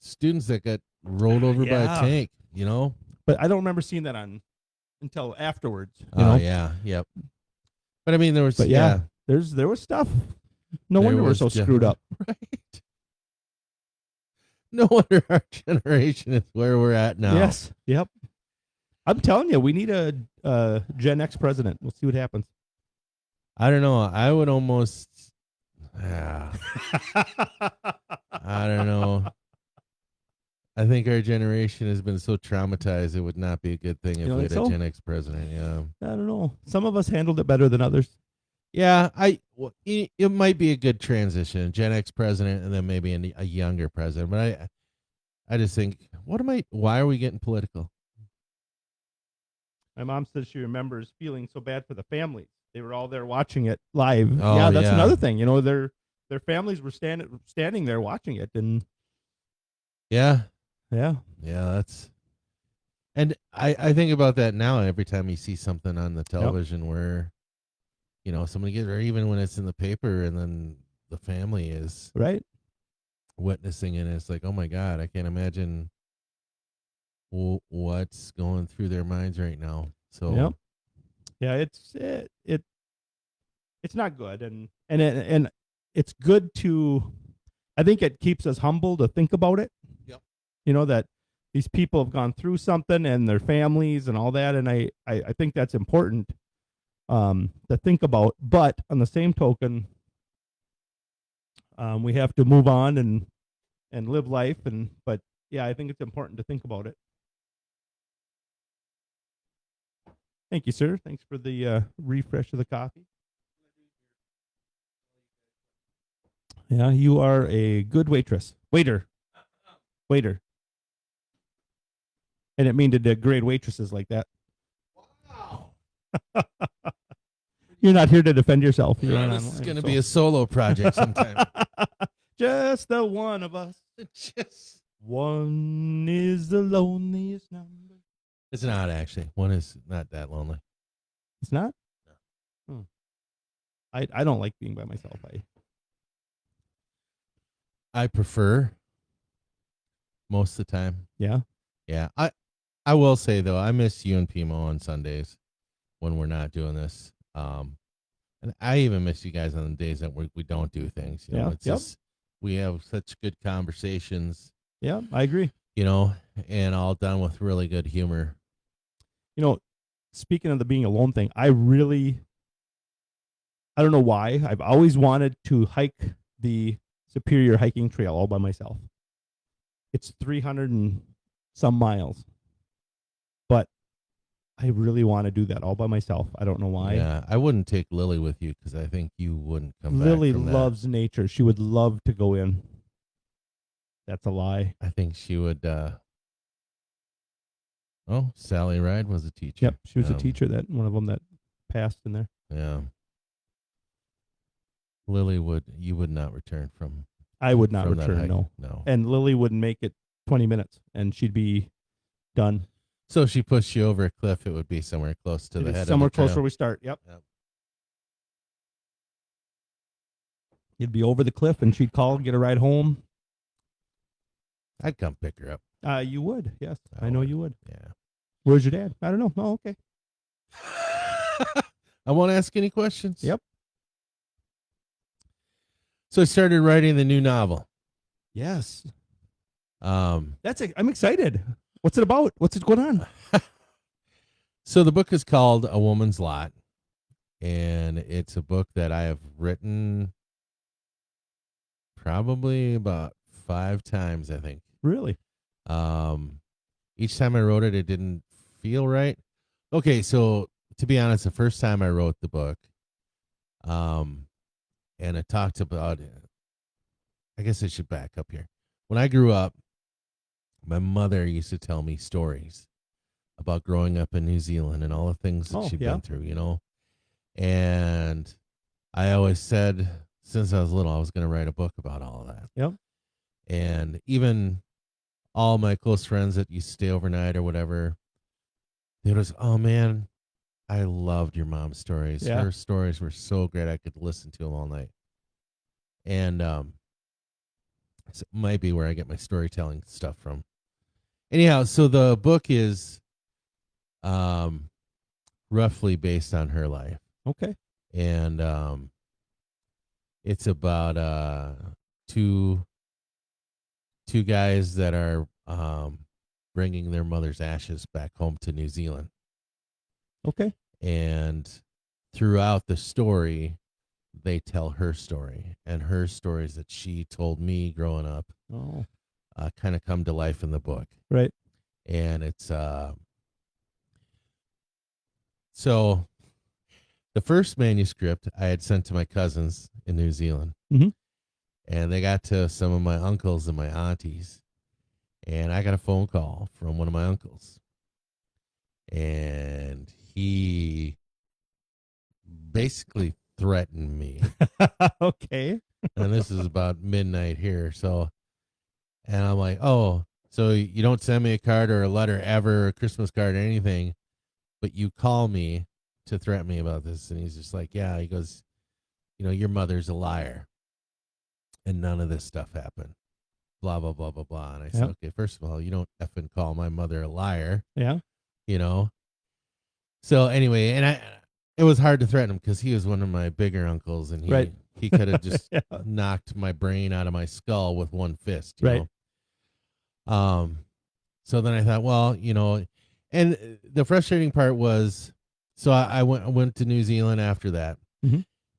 students that got rolled over by a Yeah. tank, but I don't remember seeing that until afterwards. Oh, yeah, yep. But I mean, there was, But yeah, there was stuff. No There wonder we're was so screwed up. Right. No wonder our generation is where we're at now. Yes. Yep. I'm telling you, we need a Gen X president. We'll see what happens. I don't know. I would almost. I don't know. I think our generation has been so traumatized, it would not be a good thing if You we think had a so? Gen X president. Yeah. I don't know. Some of us handled it better than others. Yeah. It might be a good transition, Gen X president, and then maybe a younger president. But I just think, why are we getting political? My mom says she remembers feeling so bad for the families. They were all there watching it live. Oh, yeah, that's yeah. another thing. Their families were standing there watching it, and Yeah. yeah, and I think about that now every time you see something on the television where, somebody gets, or even when it's in the paper and then the family is right. witnessing it, and it's like, oh my God, I can't imagine what's going through their minds right now. So Yep. Yeah, it's not good, and it's good to. I think it keeps us humble to think about it. Yep. That these people have gone through something and their families and all that, and I think that's important to think about. But on the same token, we have to move on and live life, but yeah, I think it's important to think about it. Thank you, sir. Thanks for the refresh of the coffee. Yeah, you are a good waitress. Waiter. I didn't mean to degrade waitresses like that. wow. You're not here to defend yourself. You're Yeah, on this is online, going to so. be a solo project sometime. Just the one of us. Just One is the loneliest number. It's not actually. One is not that lonely. It's not? No. I don't like being by myself. I prefer most of the time. Yeah. Yeah. I will say though, I miss you and Pimo on Sundays when we're not doing this. And I even miss you guys on the days that we don't do things. Yeah, It's yep. just we have such good conversations, Yeah, I agree. and all done with really good humor. Speaking of the being alone thing, I don't know why. I've always wanted to hike the Superior hiking trail all by myself. It's 300 and some miles. But I really want to do that all by myself. I don't know why. Yeah, I wouldn't take Lily with you because I think you wouldn't come back. Lily from that. loves nature. She would love to go in. That's a lie. I think she would. Sally Ride was a teacher. Yep, she was a teacher, that one of them that passed in there. Yeah. Lily you would not return from. I would not from that return, hike. no. No. And Lily wouldn't make it 20 minutes, and she'd be done. So if she pushed you over a cliff, it would be somewhere close to the head. Somewhere of the close trail. where we start. Yep. Yep. You'd be over the cliff, and she'd call, get a ride home. I'd come pick her up. You would, yes. I I know would. you would. Yeah. Where's your dad? I don't know. Oh, okay. I won't ask any questions. Yep. So I started writing the new novel. Yes. I'm I'm excited. What's it about? What's it going on? So the book is called A Woman's Lot, and it's a book that I have written probably about 5 times, I think. Really? Each time I wrote it, it didn't feel right. Okay, so to be honest, the first time I wrote the book, and it talked about, I guess I should back up here. When I grew up, my mother used to tell me stories about growing up in New Zealand and all the things that she'd been through, you know. And I always said since I was little, I was going to write a book about all of that. Yep. And even all my close friends that used to stay overnight or whatever, they would say, "Oh man, I loved your mom's stories. Yeah. Her stories were so great. I could listen to them all night." And so it might be where I get my storytelling stuff from. Anyhow, so the book is roughly based on her life. Okay. And it's about two guys that are bringing their mother's ashes back home to New Zealand. Okay. And throughout the story, they tell her story, and her stories that she told me growing up kind of come to life in the book. Right. And it's so the first manuscript I had sent to my cousins in New Zealand, and they got to some of my uncles and my aunties, and I got a phone call from one of my uncles, and he basically threatened me. Okay. And this is about midnight here, so, and I'm like, "Oh, so you don't send me a card or a letter ever, a Christmas card or anything, but you call me to threaten me about this?" And he's just like, "Yeah." He goes, "You know, your mother's a liar, and none of this stuff happened. Blah blah blah blah blah." And I said, "Okay, first of all, you don't effing call my mother a liar." Yeah. You know. So anyway, and it was hard to threaten him because he was one of my bigger uncles, and he could have just knocked my brain out of my skull with one fist. You know? So then I thought, well, you know, and the frustrating part was, so I went to New Zealand after that.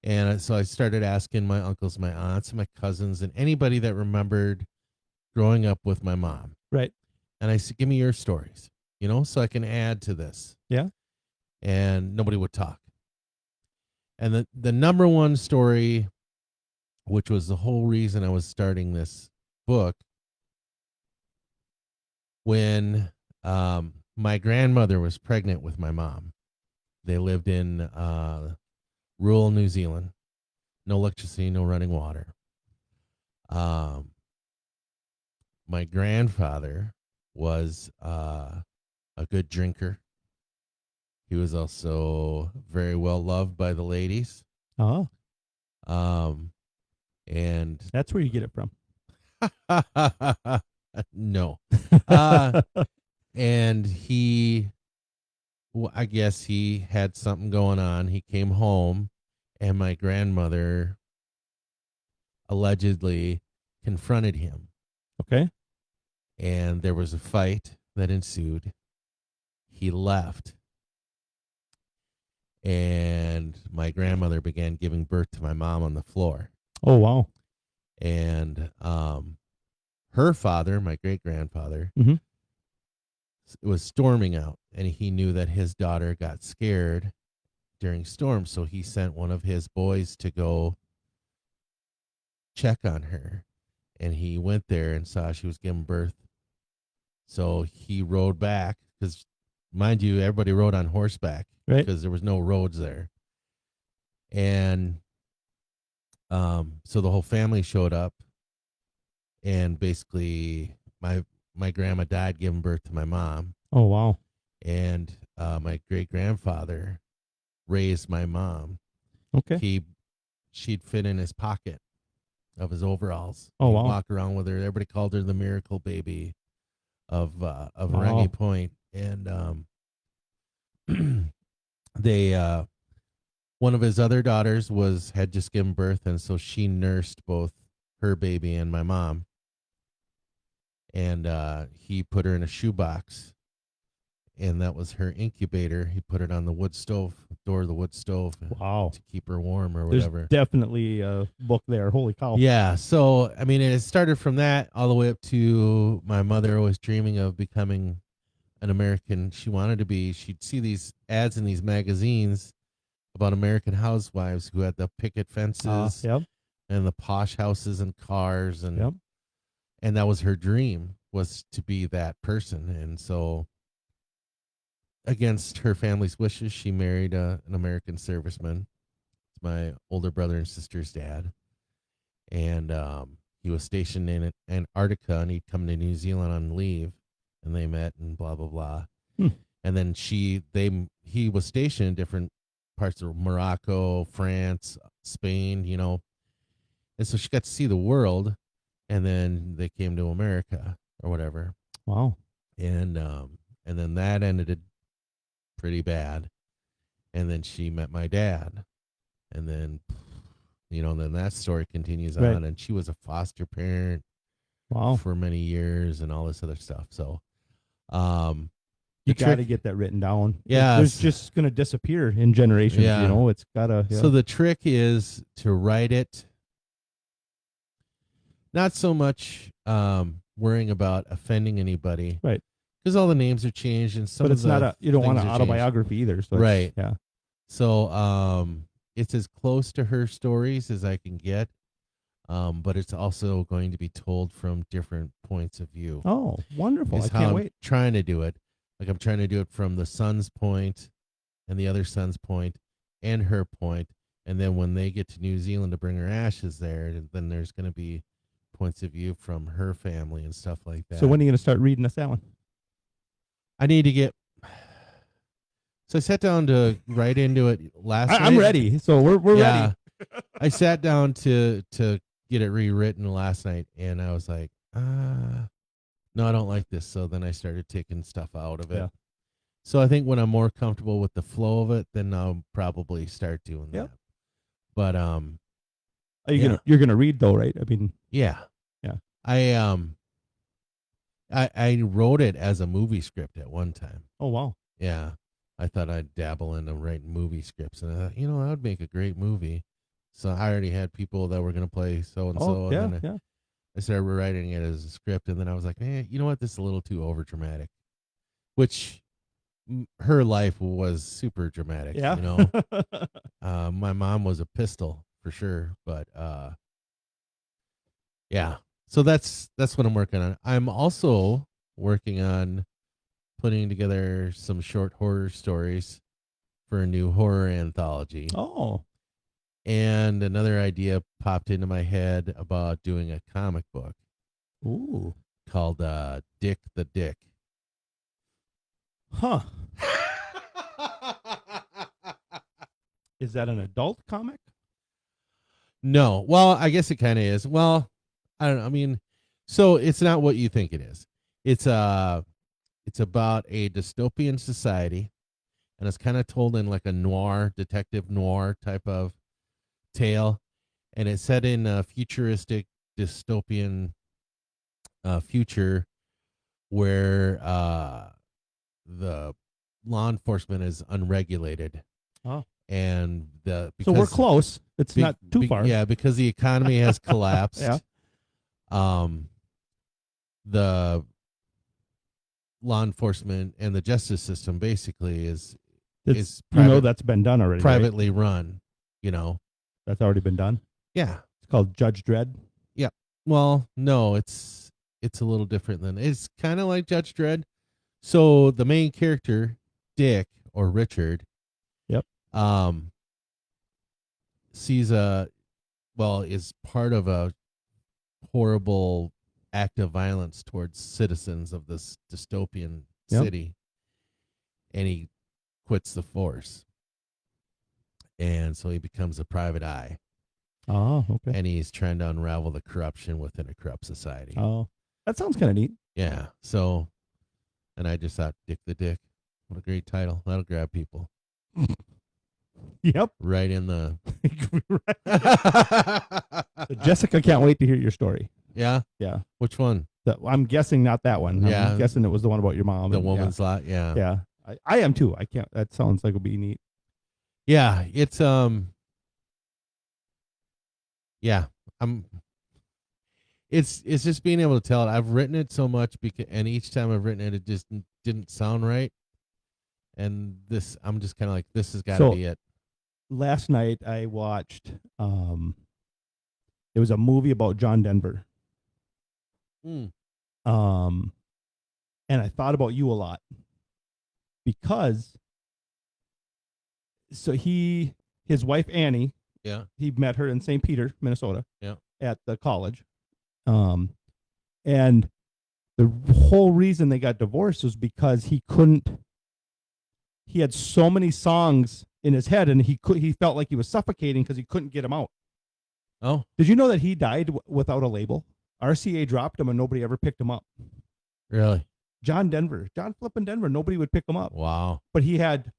And so I started asking my uncles, my aunts, and my cousins, and anybody that remembered growing up with my mom. Right. And I said, "Give me your stories, you know, so I can add to this." Yeah. And nobody would talk. And the number one story, which was the whole reason I was starting this book, when my grandmother was pregnant with my mom. They lived in rural New Zealand, no electricity, no running water. My grandfather was a good drinker. He was also very well loved by the ladies. Oh. And That's where you get it from. no. And I guess he had something going on. He came home, and my grandmother allegedly confronted him. Okay. And there was a fight that ensued. He left. And my grandmother began giving birth to my mom on the floor. Oh, wow. And her father, my great-grandfather, was storming out, and he knew that his daughter got scared during storms, so he sent one of his boys to go check on her, and he went there and saw she was giving birth. So he rode back, because, mind you, everybody rode on horseback, right, because there was no roads there. And so the whole family showed up, and basically my grandma died giving birth to my mom. Oh, wow. And my great-grandfather raised my mom. Okay. She'd fit in his pocket of his overalls. Oh, He'd wow. walk around with her. Everybody called her the miracle baby of Wow. Rangi Point. And they one of his other daughters had just given birth, and so she nursed both her baby and my mom. and he put her in a shoebox, and that was her incubator. He put it on the wood stove, door of the wood stove, Wow. to keep her warm or There's whatever. definitely a book there. Holy cow. Yeah. So, I mean, it started from that all the way up to my mother always dreaming of becoming an American. She wanted to be, she'd see these ads in these magazines about American housewives who had the picket fences Yep. and the posh houses and cars. Yep. And that was her dream, was to be that person. And so, against her family's wishes, she married an American serviceman. It's my older brother and sister's dad. And he was stationed in Antarctica, and he'd come to New Zealand on leave, and they met and blah blah blah. And then he was stationed in different parts of Morocco, France, Spain, and so she got to see the world. And then they came to America or whatever. Wow. And then that ended pretty bad. And then she met my dad, and then then that story continues Right. on. And she was a foster parent Wow. for many years and all this other stuff. So, You got to get that written down. Yeah. It's just going to disappear in generations. Yeah. It's got to. Yeah. So the trick is to write it. Not so much worrying about offending anybody, right? Because all the names are changed, and some. But it's not you don't want an things are autobiography either, so right? Yeah. So it's as close to her stories as I can get, but it's also going to be told from different points of view. Oh, wonderful! I can't wait. Trying to do it, like I'm trying to do it from the son's point, and the other son's point, and her point, and then when they get to New Zealand to bring her ashes there, then there's going to be points of view from her family and stuff like that. So when are you going to start reading us that one? I need to get. So I sat down to write into it last night. I'm ready. So we're ready. I sat down to get it rewritten last night, and I was like, no, I don't like this. So then I started taking stuff out of it. Yeah. So I think when I'm more comfortable with the flow of it, then I'll probably start doing that. But Are you you're gonna read though, right? I mean, yeah. I wrote it as a movie script at one time. Oh wow. Yeah. I thought I'd dabble into writing movie scripts, and I thought, that would make a great movie. So I already had people that were going to play so and so. Yeah, and then I started writing it as a script, and then I was like, you know what? This is a little too over dramatic. Which her life was super dramatic. Yeah. My mom was a pistol for sure, but yeah. So that's what I'm working on. I'm also working on putting together some short horror stories for a new horror anthology. Oh. And another idea popped into my head about doing a comic book. Ooh. Called Dick the Dick. Huh. Is that an adult comic? No. Well, I guess it kind of is. Well, I don't know. I mean, so it's not what you think it is. It's about a dystopian society, and it's kind of told in like a noir, detective noir type of tale, and it's set in a futuristic dystopian future where the law enforcement is unregulated. Oh. And so we're close. It's not too far. Yeah, because the economy has collapsed. Yeah. The law enforcement and the justice system basically is that's been done already. Privately right? run. That's already been done. Yeah. It's called Judge Dredd. Yeah. Well, no, it's a little different than it's kind of like Judge Dredd. So the main character, Dick or Richard, is part of a horrible act of violence towards citizens of this dystopian city, and he quits the force, and so he becomes a private eye. Oh, okay. And he's trying to unravel the corruption within a corrupt society. Oh, that sounds kind of neat. Yeah. So, and I just thought, Dick the Dick, what a great title. That'll grab people. Yep. Right in the. So Jessica can't wait to hear your story. Yeah. Yeah. Which one? I'm guessing not that one. Yeah. I'm guessing it was the one about your mom. The and- woman's lot. Yeah. Yeah. I am too. I can't. That sounds like it'd be neat. Yeah. It's yeah. I'm. It's just being able to tell it. I've written it so much because, and each time I've written it, it just didn't sound right. And this, I'm just kind of like, this has got to So- be it. Last night I watched. It was a movie about John Denver. Mm. And I thought about you a lot because. So his wife Annie, Yeah. he met her in St. Peter, Minnesota. Yeah. At the college. And the whole reason they got divorced was because he had so many songs in his head and he felt like he was suffocating because he couldn't get them out. Oh, Did you know that he died without a label? RCA dropped him and nobody ever picked him up. really? John flippin' Denver, nobody would pick him up. Wow. But he had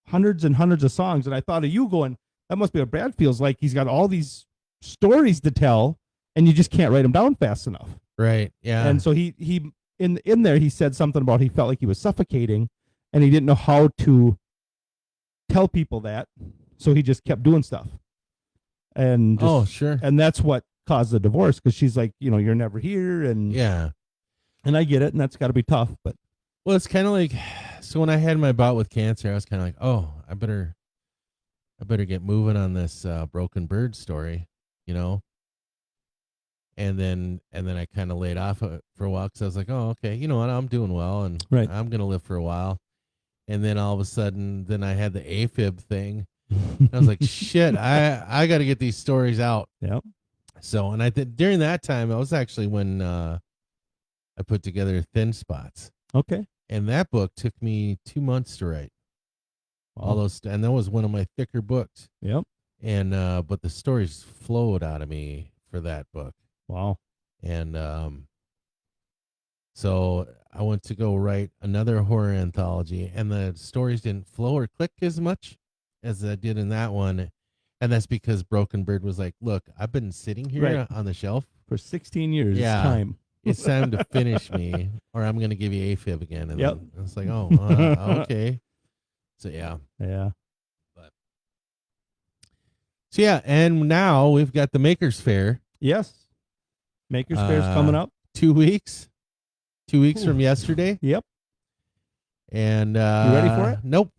hundreds and hundreds of songs. And I thought of you going, that must be what Brad feels like. He's got all these stories to tell and you just can't write them down fast enough. Right. Yeah. And so he in there he said something about he felt like he was suffocating and he didn't know how to tell people that. So he just kept doing stuff. And sure. and that's what caused the divorce because she's like, you're never here and Yeah. and I get it and that's got to be tough, but Well, it's kind of like, so when I had my bout with cancer, I was kind of like, oh, I better get moving on this broken bird story, And then I kind of laid off for a while because I was like, oh, okay, you know what, I'm doing well and Right. I'm gonna live for a while. And then all of a sudden, then I had the AFib thing. And I was like, shit, I got to get these stories out. Yep. So, and I think during that time, it was actually when I put together Thin Spots. Okay. And that book took me 2 months to write. All those, and that was one of my thicker books. Yep. And but the stories flowed out of me for that book. Wow. And so I went to go write another horror anthology, and the stories didn't flow or click as much as I did in that one. And that's because Broken Bird was like, look, I've been sitting here on the shelf For 16 years. Yeah. It's time. It's time to finish me, or I'm going to give you AFib again. And Yep. then it's like, oh, okay. So, yeah. Yeah. So, yeah. And now we've got the Makers Fair. Yes. Makers Fair's coming up. 2 weeks. 2 weeks Ooh. from yesterday. Yep. And you ready for it? Nope.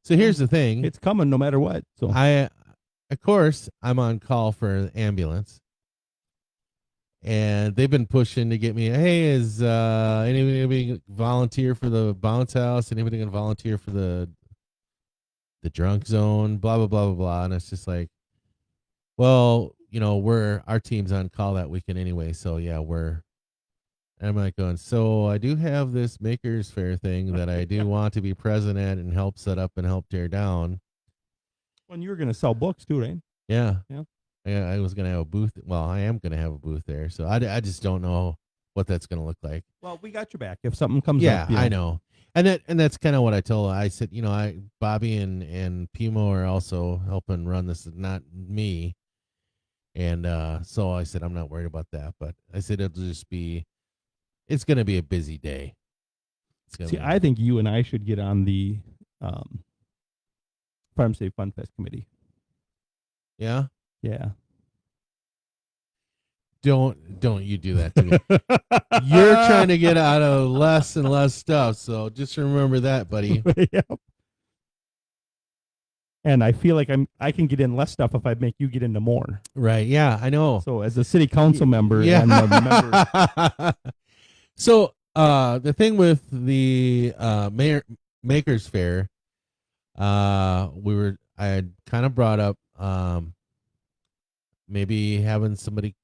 So here's the thing. It's coming no matter what. So Of course, I'm on call for an ambulance. And they've been pushing to get me, hey, is anybody volunteer for the bounce house? Anybody going to volunteer for the drunk zone? Blah, blah, blah, blah, blah. And it's just like, well, our team's on call that weekend anyway. So, yeah, and I'm like going, so I do have this Makers Fair thing that I do want to be present at and help set up and help tear down. when you were going to sell books too, right? Yeah. Yeah. I was going to have a booth. Well, I am going to have a booth there. So I just don't know what that's going to look like. Well, we got your back if something comes Yeah, up. I know. And that's kind of what I told her. I said, Bobby and Pimo are also helping run this, not me. And so I said, I'm not worried about that. But I said, it's going to be a busy day. See, I think you and I should get on the Farm Safe Fun Fest committee. Yeah. Yeah. Don't you do that to me. You're trying to get out of less and less stuff. So just remember that, buddy. Yep. And I feel like I can get in less stuff if I make you get into more. Right. Yeah, I know. So as a city council member Yeah. and a member. So the thing with the Makers Fair, I had kind of brought up maybe having somebody,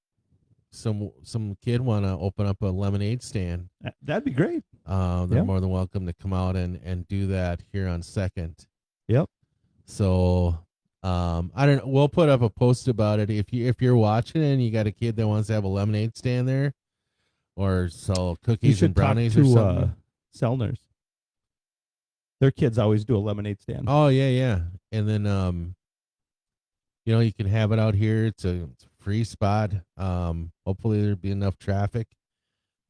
some kid want to open up a lemonade stand. That'd be great. They're more than welcome to come out and do that here on 2nd. Yep. So I don't know. We'll put up a post about it if you're watching and you got a kid that wants to have a lemonade stand there, or sell cookies and brownies or something. Selners. Their kids always do a lemonade stand. Oh yeah, yeah. And then you can have it out here. It's a free spot. Hopefully there'll be enough traffic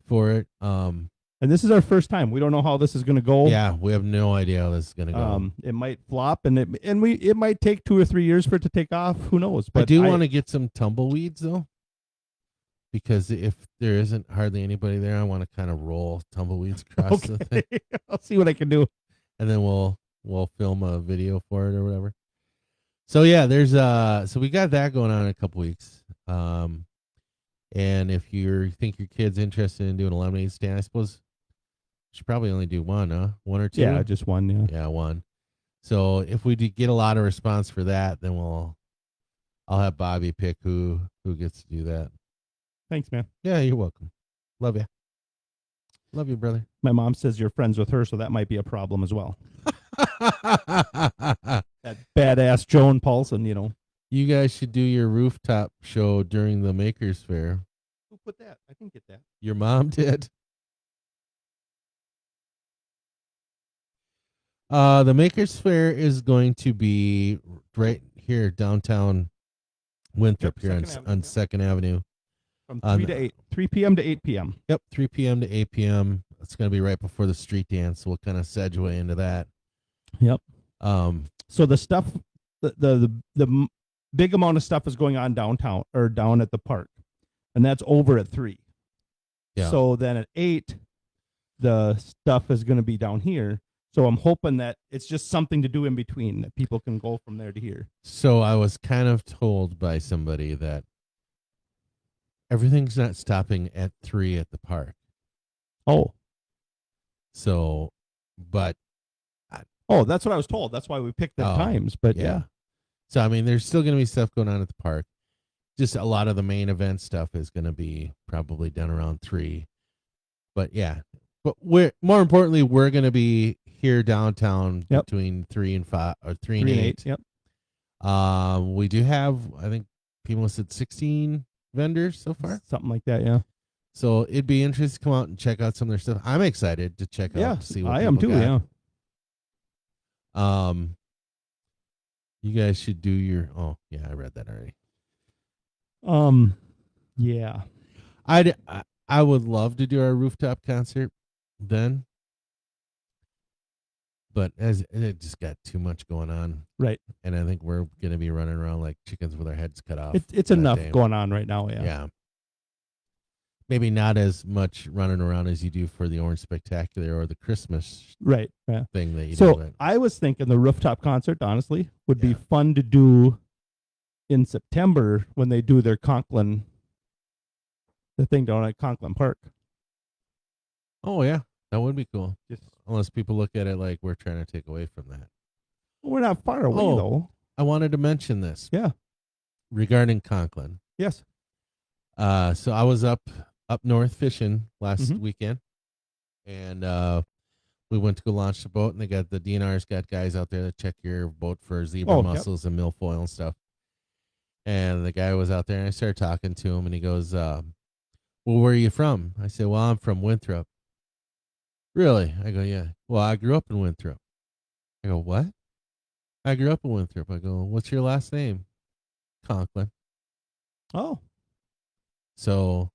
for it. And this is our first time. We don't know how this is going to go. Yeah, we have no idea how this is going to go. It might flop, and it might take 2 or 3 years for it to take off. Who knows? But I do want to get some tumbleweeds though, because if there isn't hardly anybody there, I want to kind of roll tumbleweeds across the thing, I'll see what I can do. and then we'll film a video for it or whatever. So yeah, there's so we got that going on in a couple weeks. And if you think your kid's interested in doing a lemonade stand, I suppose you should probably only do one, huh? One or two? Yeah, just one. Yeah. Yeah, one. So if we do get a lot of response for that, then I'll have Bobby pick who gets to do that. Thanks, man. Yeah, you're welcome. Love you. Love you, brother. My mom says you're friends with her, so that might be a problem as well. That badass Joan Paulson, you know. You guys should do your rooftop show during the Makers Fair. Who put that? I didn't get that. Your mom did. The Makers Fair is going to be right here downtown Winthrop, here on 2nd Avenue. From 3 p.m. to 8 p.m. Yep, 3 p.m. to 8 p.m. It's going to be right before the street dance. We'll kind of segue into that. Yep. So the stuff, the big amount of stuff is going on downtown or down at the park, and that's over at 3. Yeah. So then at 8, the stuff is going to be down here. So I'm hoping that it's just something to do in between, that people can go from there to here. So I was kind of told by somebody that everything's not stopping at 3 at the park. Oh. So, but. Oh, that's what I was told. That's why we picked the times. But yeah. So, I mean, there's still going to be stuff going on at the park. Just a lot of the main event stuff is going to be probably done around 3. But yeah. But more importantly, we're going to be here downtown between 3 and 5 or 3 and 8. Yep. We do have, I think people said 16 vendors so far. Something like that, yeah. So it'd be interesting to come out and check out some of their stuff. I'm excited to check out to see what I am too, got. yeah. You guys should do your I read that already. Yeah. I would love to do our rooftop concert then. But as it just got too much going on. Right. And I think we're gonna be running around like chickens with our heads cut off. It's enough going on right now, yeah. Yeah. Maybe not as much running around as you do for the Orange Spectacular or the Christmas thing that you do. So I was thinking the rooftop concert, honestly, would be fun to do in September when they do their Conklin, the thing down at Conklin Park. Oh, yeah. That would be cool. Unless people look at it like we're trying to take away from that. We're not far away, though. I wanted to mention this. Yeah. Regarding Conklin. Yes. So I was up north fishing last weekend, and we went to go launch the boat, and the DNR's got guys out there that check your boat for zebra mussels and milfoil and stuff. And the guy was out there, and I started talking to him, and he goes, well, where are you from? I said, well, I'm from Winthrop. Really? I go, yeah. Well, I grew up in Winthrop. I go, what? I grew up in Winthrop. I go, what's your last name? Conklin. Oh. So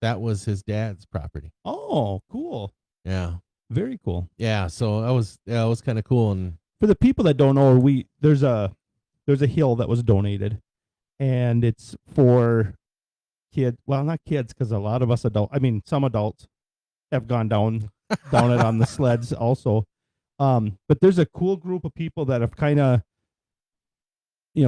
that was his dad's property. Oh, cool. Yeah. Very cool. Yeah, so that was kind of cool. And for the people that don't know, there's a hill that was donated, and it's for kids. Well, not kids, because a lot of us some adults have gone down it on the sleds also. But there's a cool group of people that have kind of,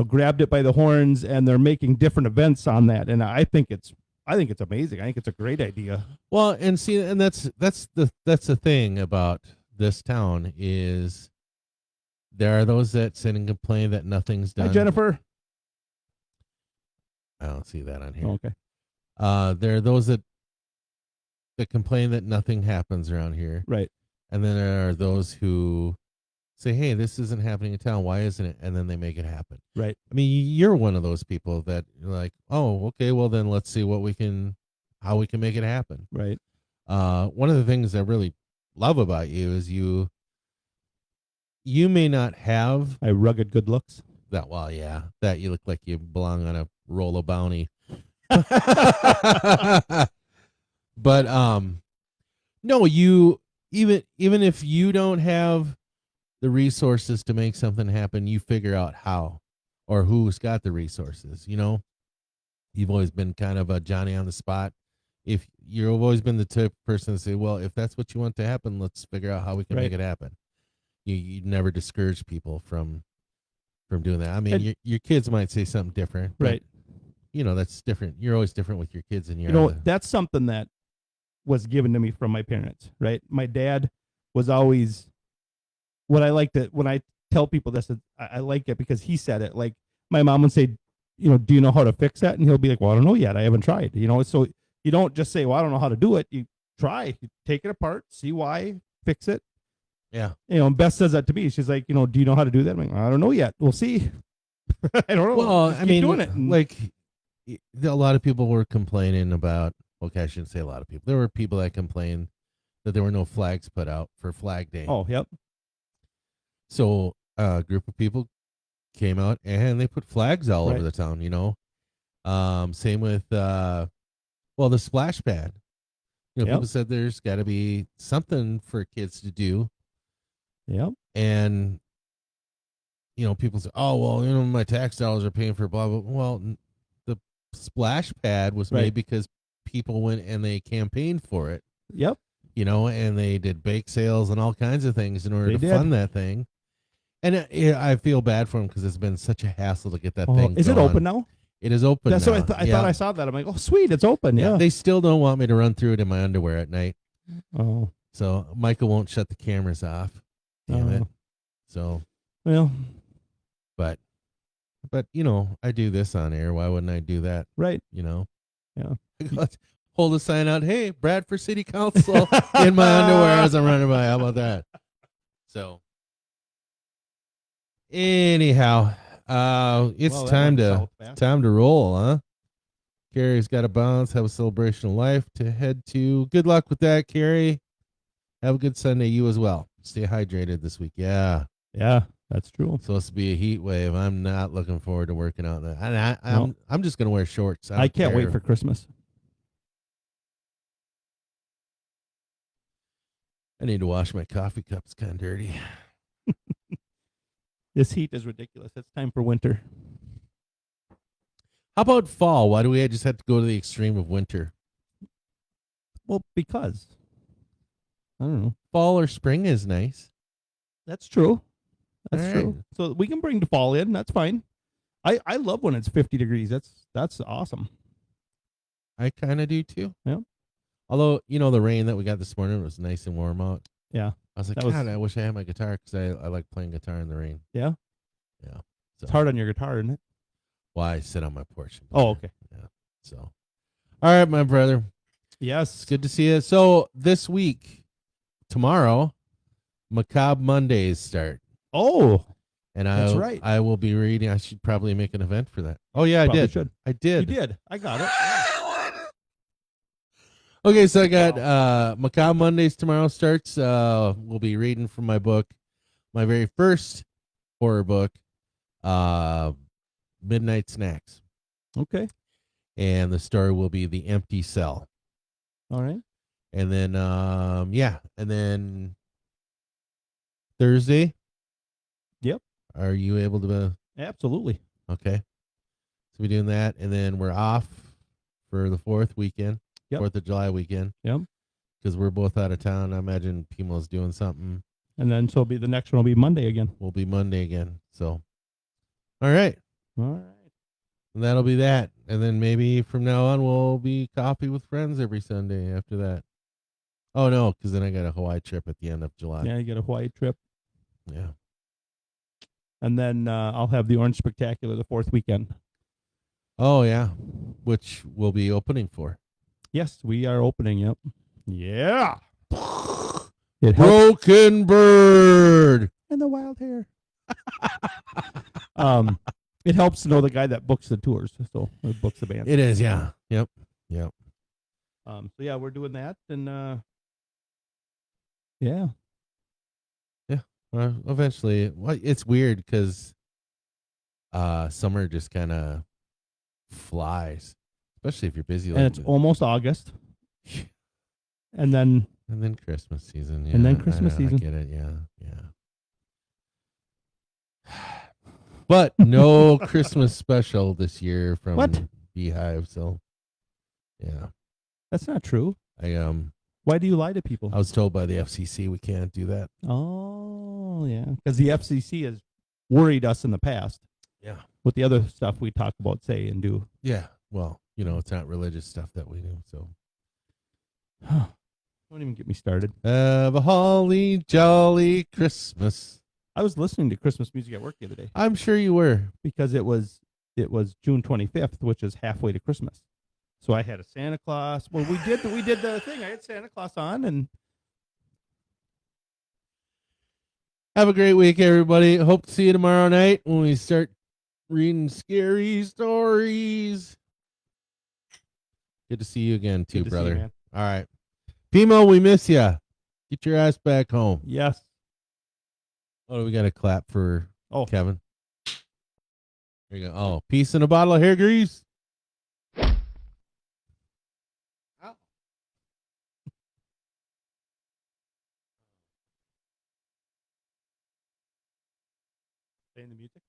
grabbed it by the horns, and they're making different events on that. And I think it's amazing. I think it's a great idea. Well, and see, and that's the thing about this town is there are those that sit and complain that nothing's done. Hi, Jennifer. I don't see that on here. Oh, okay. There are those that complain that nothing happens around here. Right. And then there are those who say, hey, this isn't happening in town. Why isn't it? And then they make it happen. Right. I mean, you're one of those people that you're like, oh, okay, well then let's see how we can make it happen. Right. One of the things I really love about you is you may not have my rugged good looks. That you look like you belong on a roll of bounty. But no, you even if you don't have the resources to make something happen, you figure out how or who's got the resources. You've always been kind of a Johnny on the spot. If you've always been the type of person to say, well, if that's what you want to happen, let's figure out how we can Right. make it happen. You never discourage people from doing that. I mean, And- your kids might say something different, but, Right. That's different. You're always different with your kids than you You know, are. that's something that was given to me from my parents, right? My dad was always what I like to, when I tell people this, I like it because he said it. Like my mom would say, do you know how to fix that? And he'll be like, well, I don't know yet. I haven't tried. So you don't just say, well, I don't know how to do it. You try, you take it apart, see why, fix it. Yeah. And Beth says that to me. She's like, do you know how to do that? I'm like, I don't know yet. We'll see. I don't know. Well, Just I keep mean, doing it. like a lot of people were complaining about. Okay, I shouldn't say a lot of people. There were people that complained that there were no flags put out for Flag Day. Oh, yep. So a group of people came out and they put flags all over Right. the town. Same with the splash pad. Yep. People said there's got to be something for kids to do, Yep. and people say, "Oh, well, my tax dollars are paying for blah blah." Well, the splash pad was Right. made because people went and they campaigned for it. Yep. And they did bake sales and all kinds of things in order They to did. fund that thing. And I feel bad for them because it's been such a hassle to get that thing. Is it open now? It is open. That's now. what I thought. I saw that. I'm like, oh, sweet, it's open. Yeah. They still don't want me to run through it in my underwear at night. Oh. So Michael won't shut the cameras off. Damn it. So. Well. But I do this on air. Why wouldn't I do that? Right. Yeah. Let's hold a sign out. Hey, Brad for city council in my underwear as I'm running by. How about that? So. Anyhow, it's time to roll, huh? Carrie's got to bounce, have a celebration of life to head to. Good luck with that, Carrie. Have a good Sunday, you as well. Stay hydrated this week. Yeah, that's true. It's supposed to be a heat wave. I'm not looking forward to working out there. And I'm just gonna wear shorts. I can't wait for Christmas. I need to wash my coffee cup. It's kind of dirty. This heat is ridiculous. It's time for winter. How about fall? Why do we just have to go to the extreme of winter? Well, because I don't know. Fall or spring is nice. That's true. That's All true. right. So we can bring the fall in. That's fine. I love when it's 50 degrees. That's awesome. I kind of do too. Yeah. Although the rain that we got this morning was nice and warm out. Yeah. I was like, God, I wish I had my guitar because I like playing guitar in the rain. Yeah. Yeah. So, it's hard on your guitar, isn't it? Well, I sit on my porch. Oh, okay. Yeah. So, all right, my brother. Yes. It's good to see you. So this week, tomorrow, Macabre Mondays start. Oh, and that's right. I will be reading. I should probably make an event for that. Oh yeah, Probably I did. should. I did. You did. I got it. Okay, so I got Macabre Mondays tomorrow starts. We'll be reading from my book, my very first horror book, Midnight Snacks. Okay. And the story will be The Empty Cell. All right. And then and then Thursday. Yep. Are you able to? Absolutely. Okay. So we're doing that, and then we're off for the 4th weekend. Yep. 4th of July weekend. Yep. Because we're both out of town. I imagine Pimo's doing something. And then so the next one will be Monday again. We'll be Monday again. So, all right. All right. And that'll be that. And then maybe from now on, we'll be coffee with friends every Sunday after that. Oh, no, because then I got a Hawaii trip at the end of July. Yeah, you get a Hawaii trip. Yeah. And then I'll have the Orange Spectacular the 4th weekend. Oh, yeah. Which we'll be opening for. Yes, we are opening. Yep. Yeah. Broken Bird. And the wild hair. It helps to know the guy that books the tours, so or books the band. It is, yeah. Yep. So yeah, we're doing that, and yeah. Eventually, it's weird because summer just kind of flies, especially if you're busy. and it's almost August, and then Christmas season. Yeah, And then Christmas season. I get it. Yeah, yeah. But no Christmas special this year from What? b.hive. So, yeah, that's not true. I Why do you lie to people? was told by the FCC we can't do that. Oh, yeah, because the FCC has worried us in the past. Yeah, with the other stuff we talk about, say, and do. yeah. Well, it's not religious stuff that we do. So, Don't even get me started. have a holly jolly Christmas. I was listening to Christmas music at work the other day I'm sure you were. because it was June 25th, which is halfway to Christmas. So I had a Santa Claus. Well, we did the thing. I had Santa Claus on, and Have a great week, everybody. Hope to see you tomorrow night when we start reading scary stories. Good to see you again, too, Good to see you, brother. man. All right. Pimo, we miss you. Get your ass back home. Yes. Oh, we got to clap for Kevin. There you go. Oh, peace in a bottle of hair grease. Ow. Playing the music.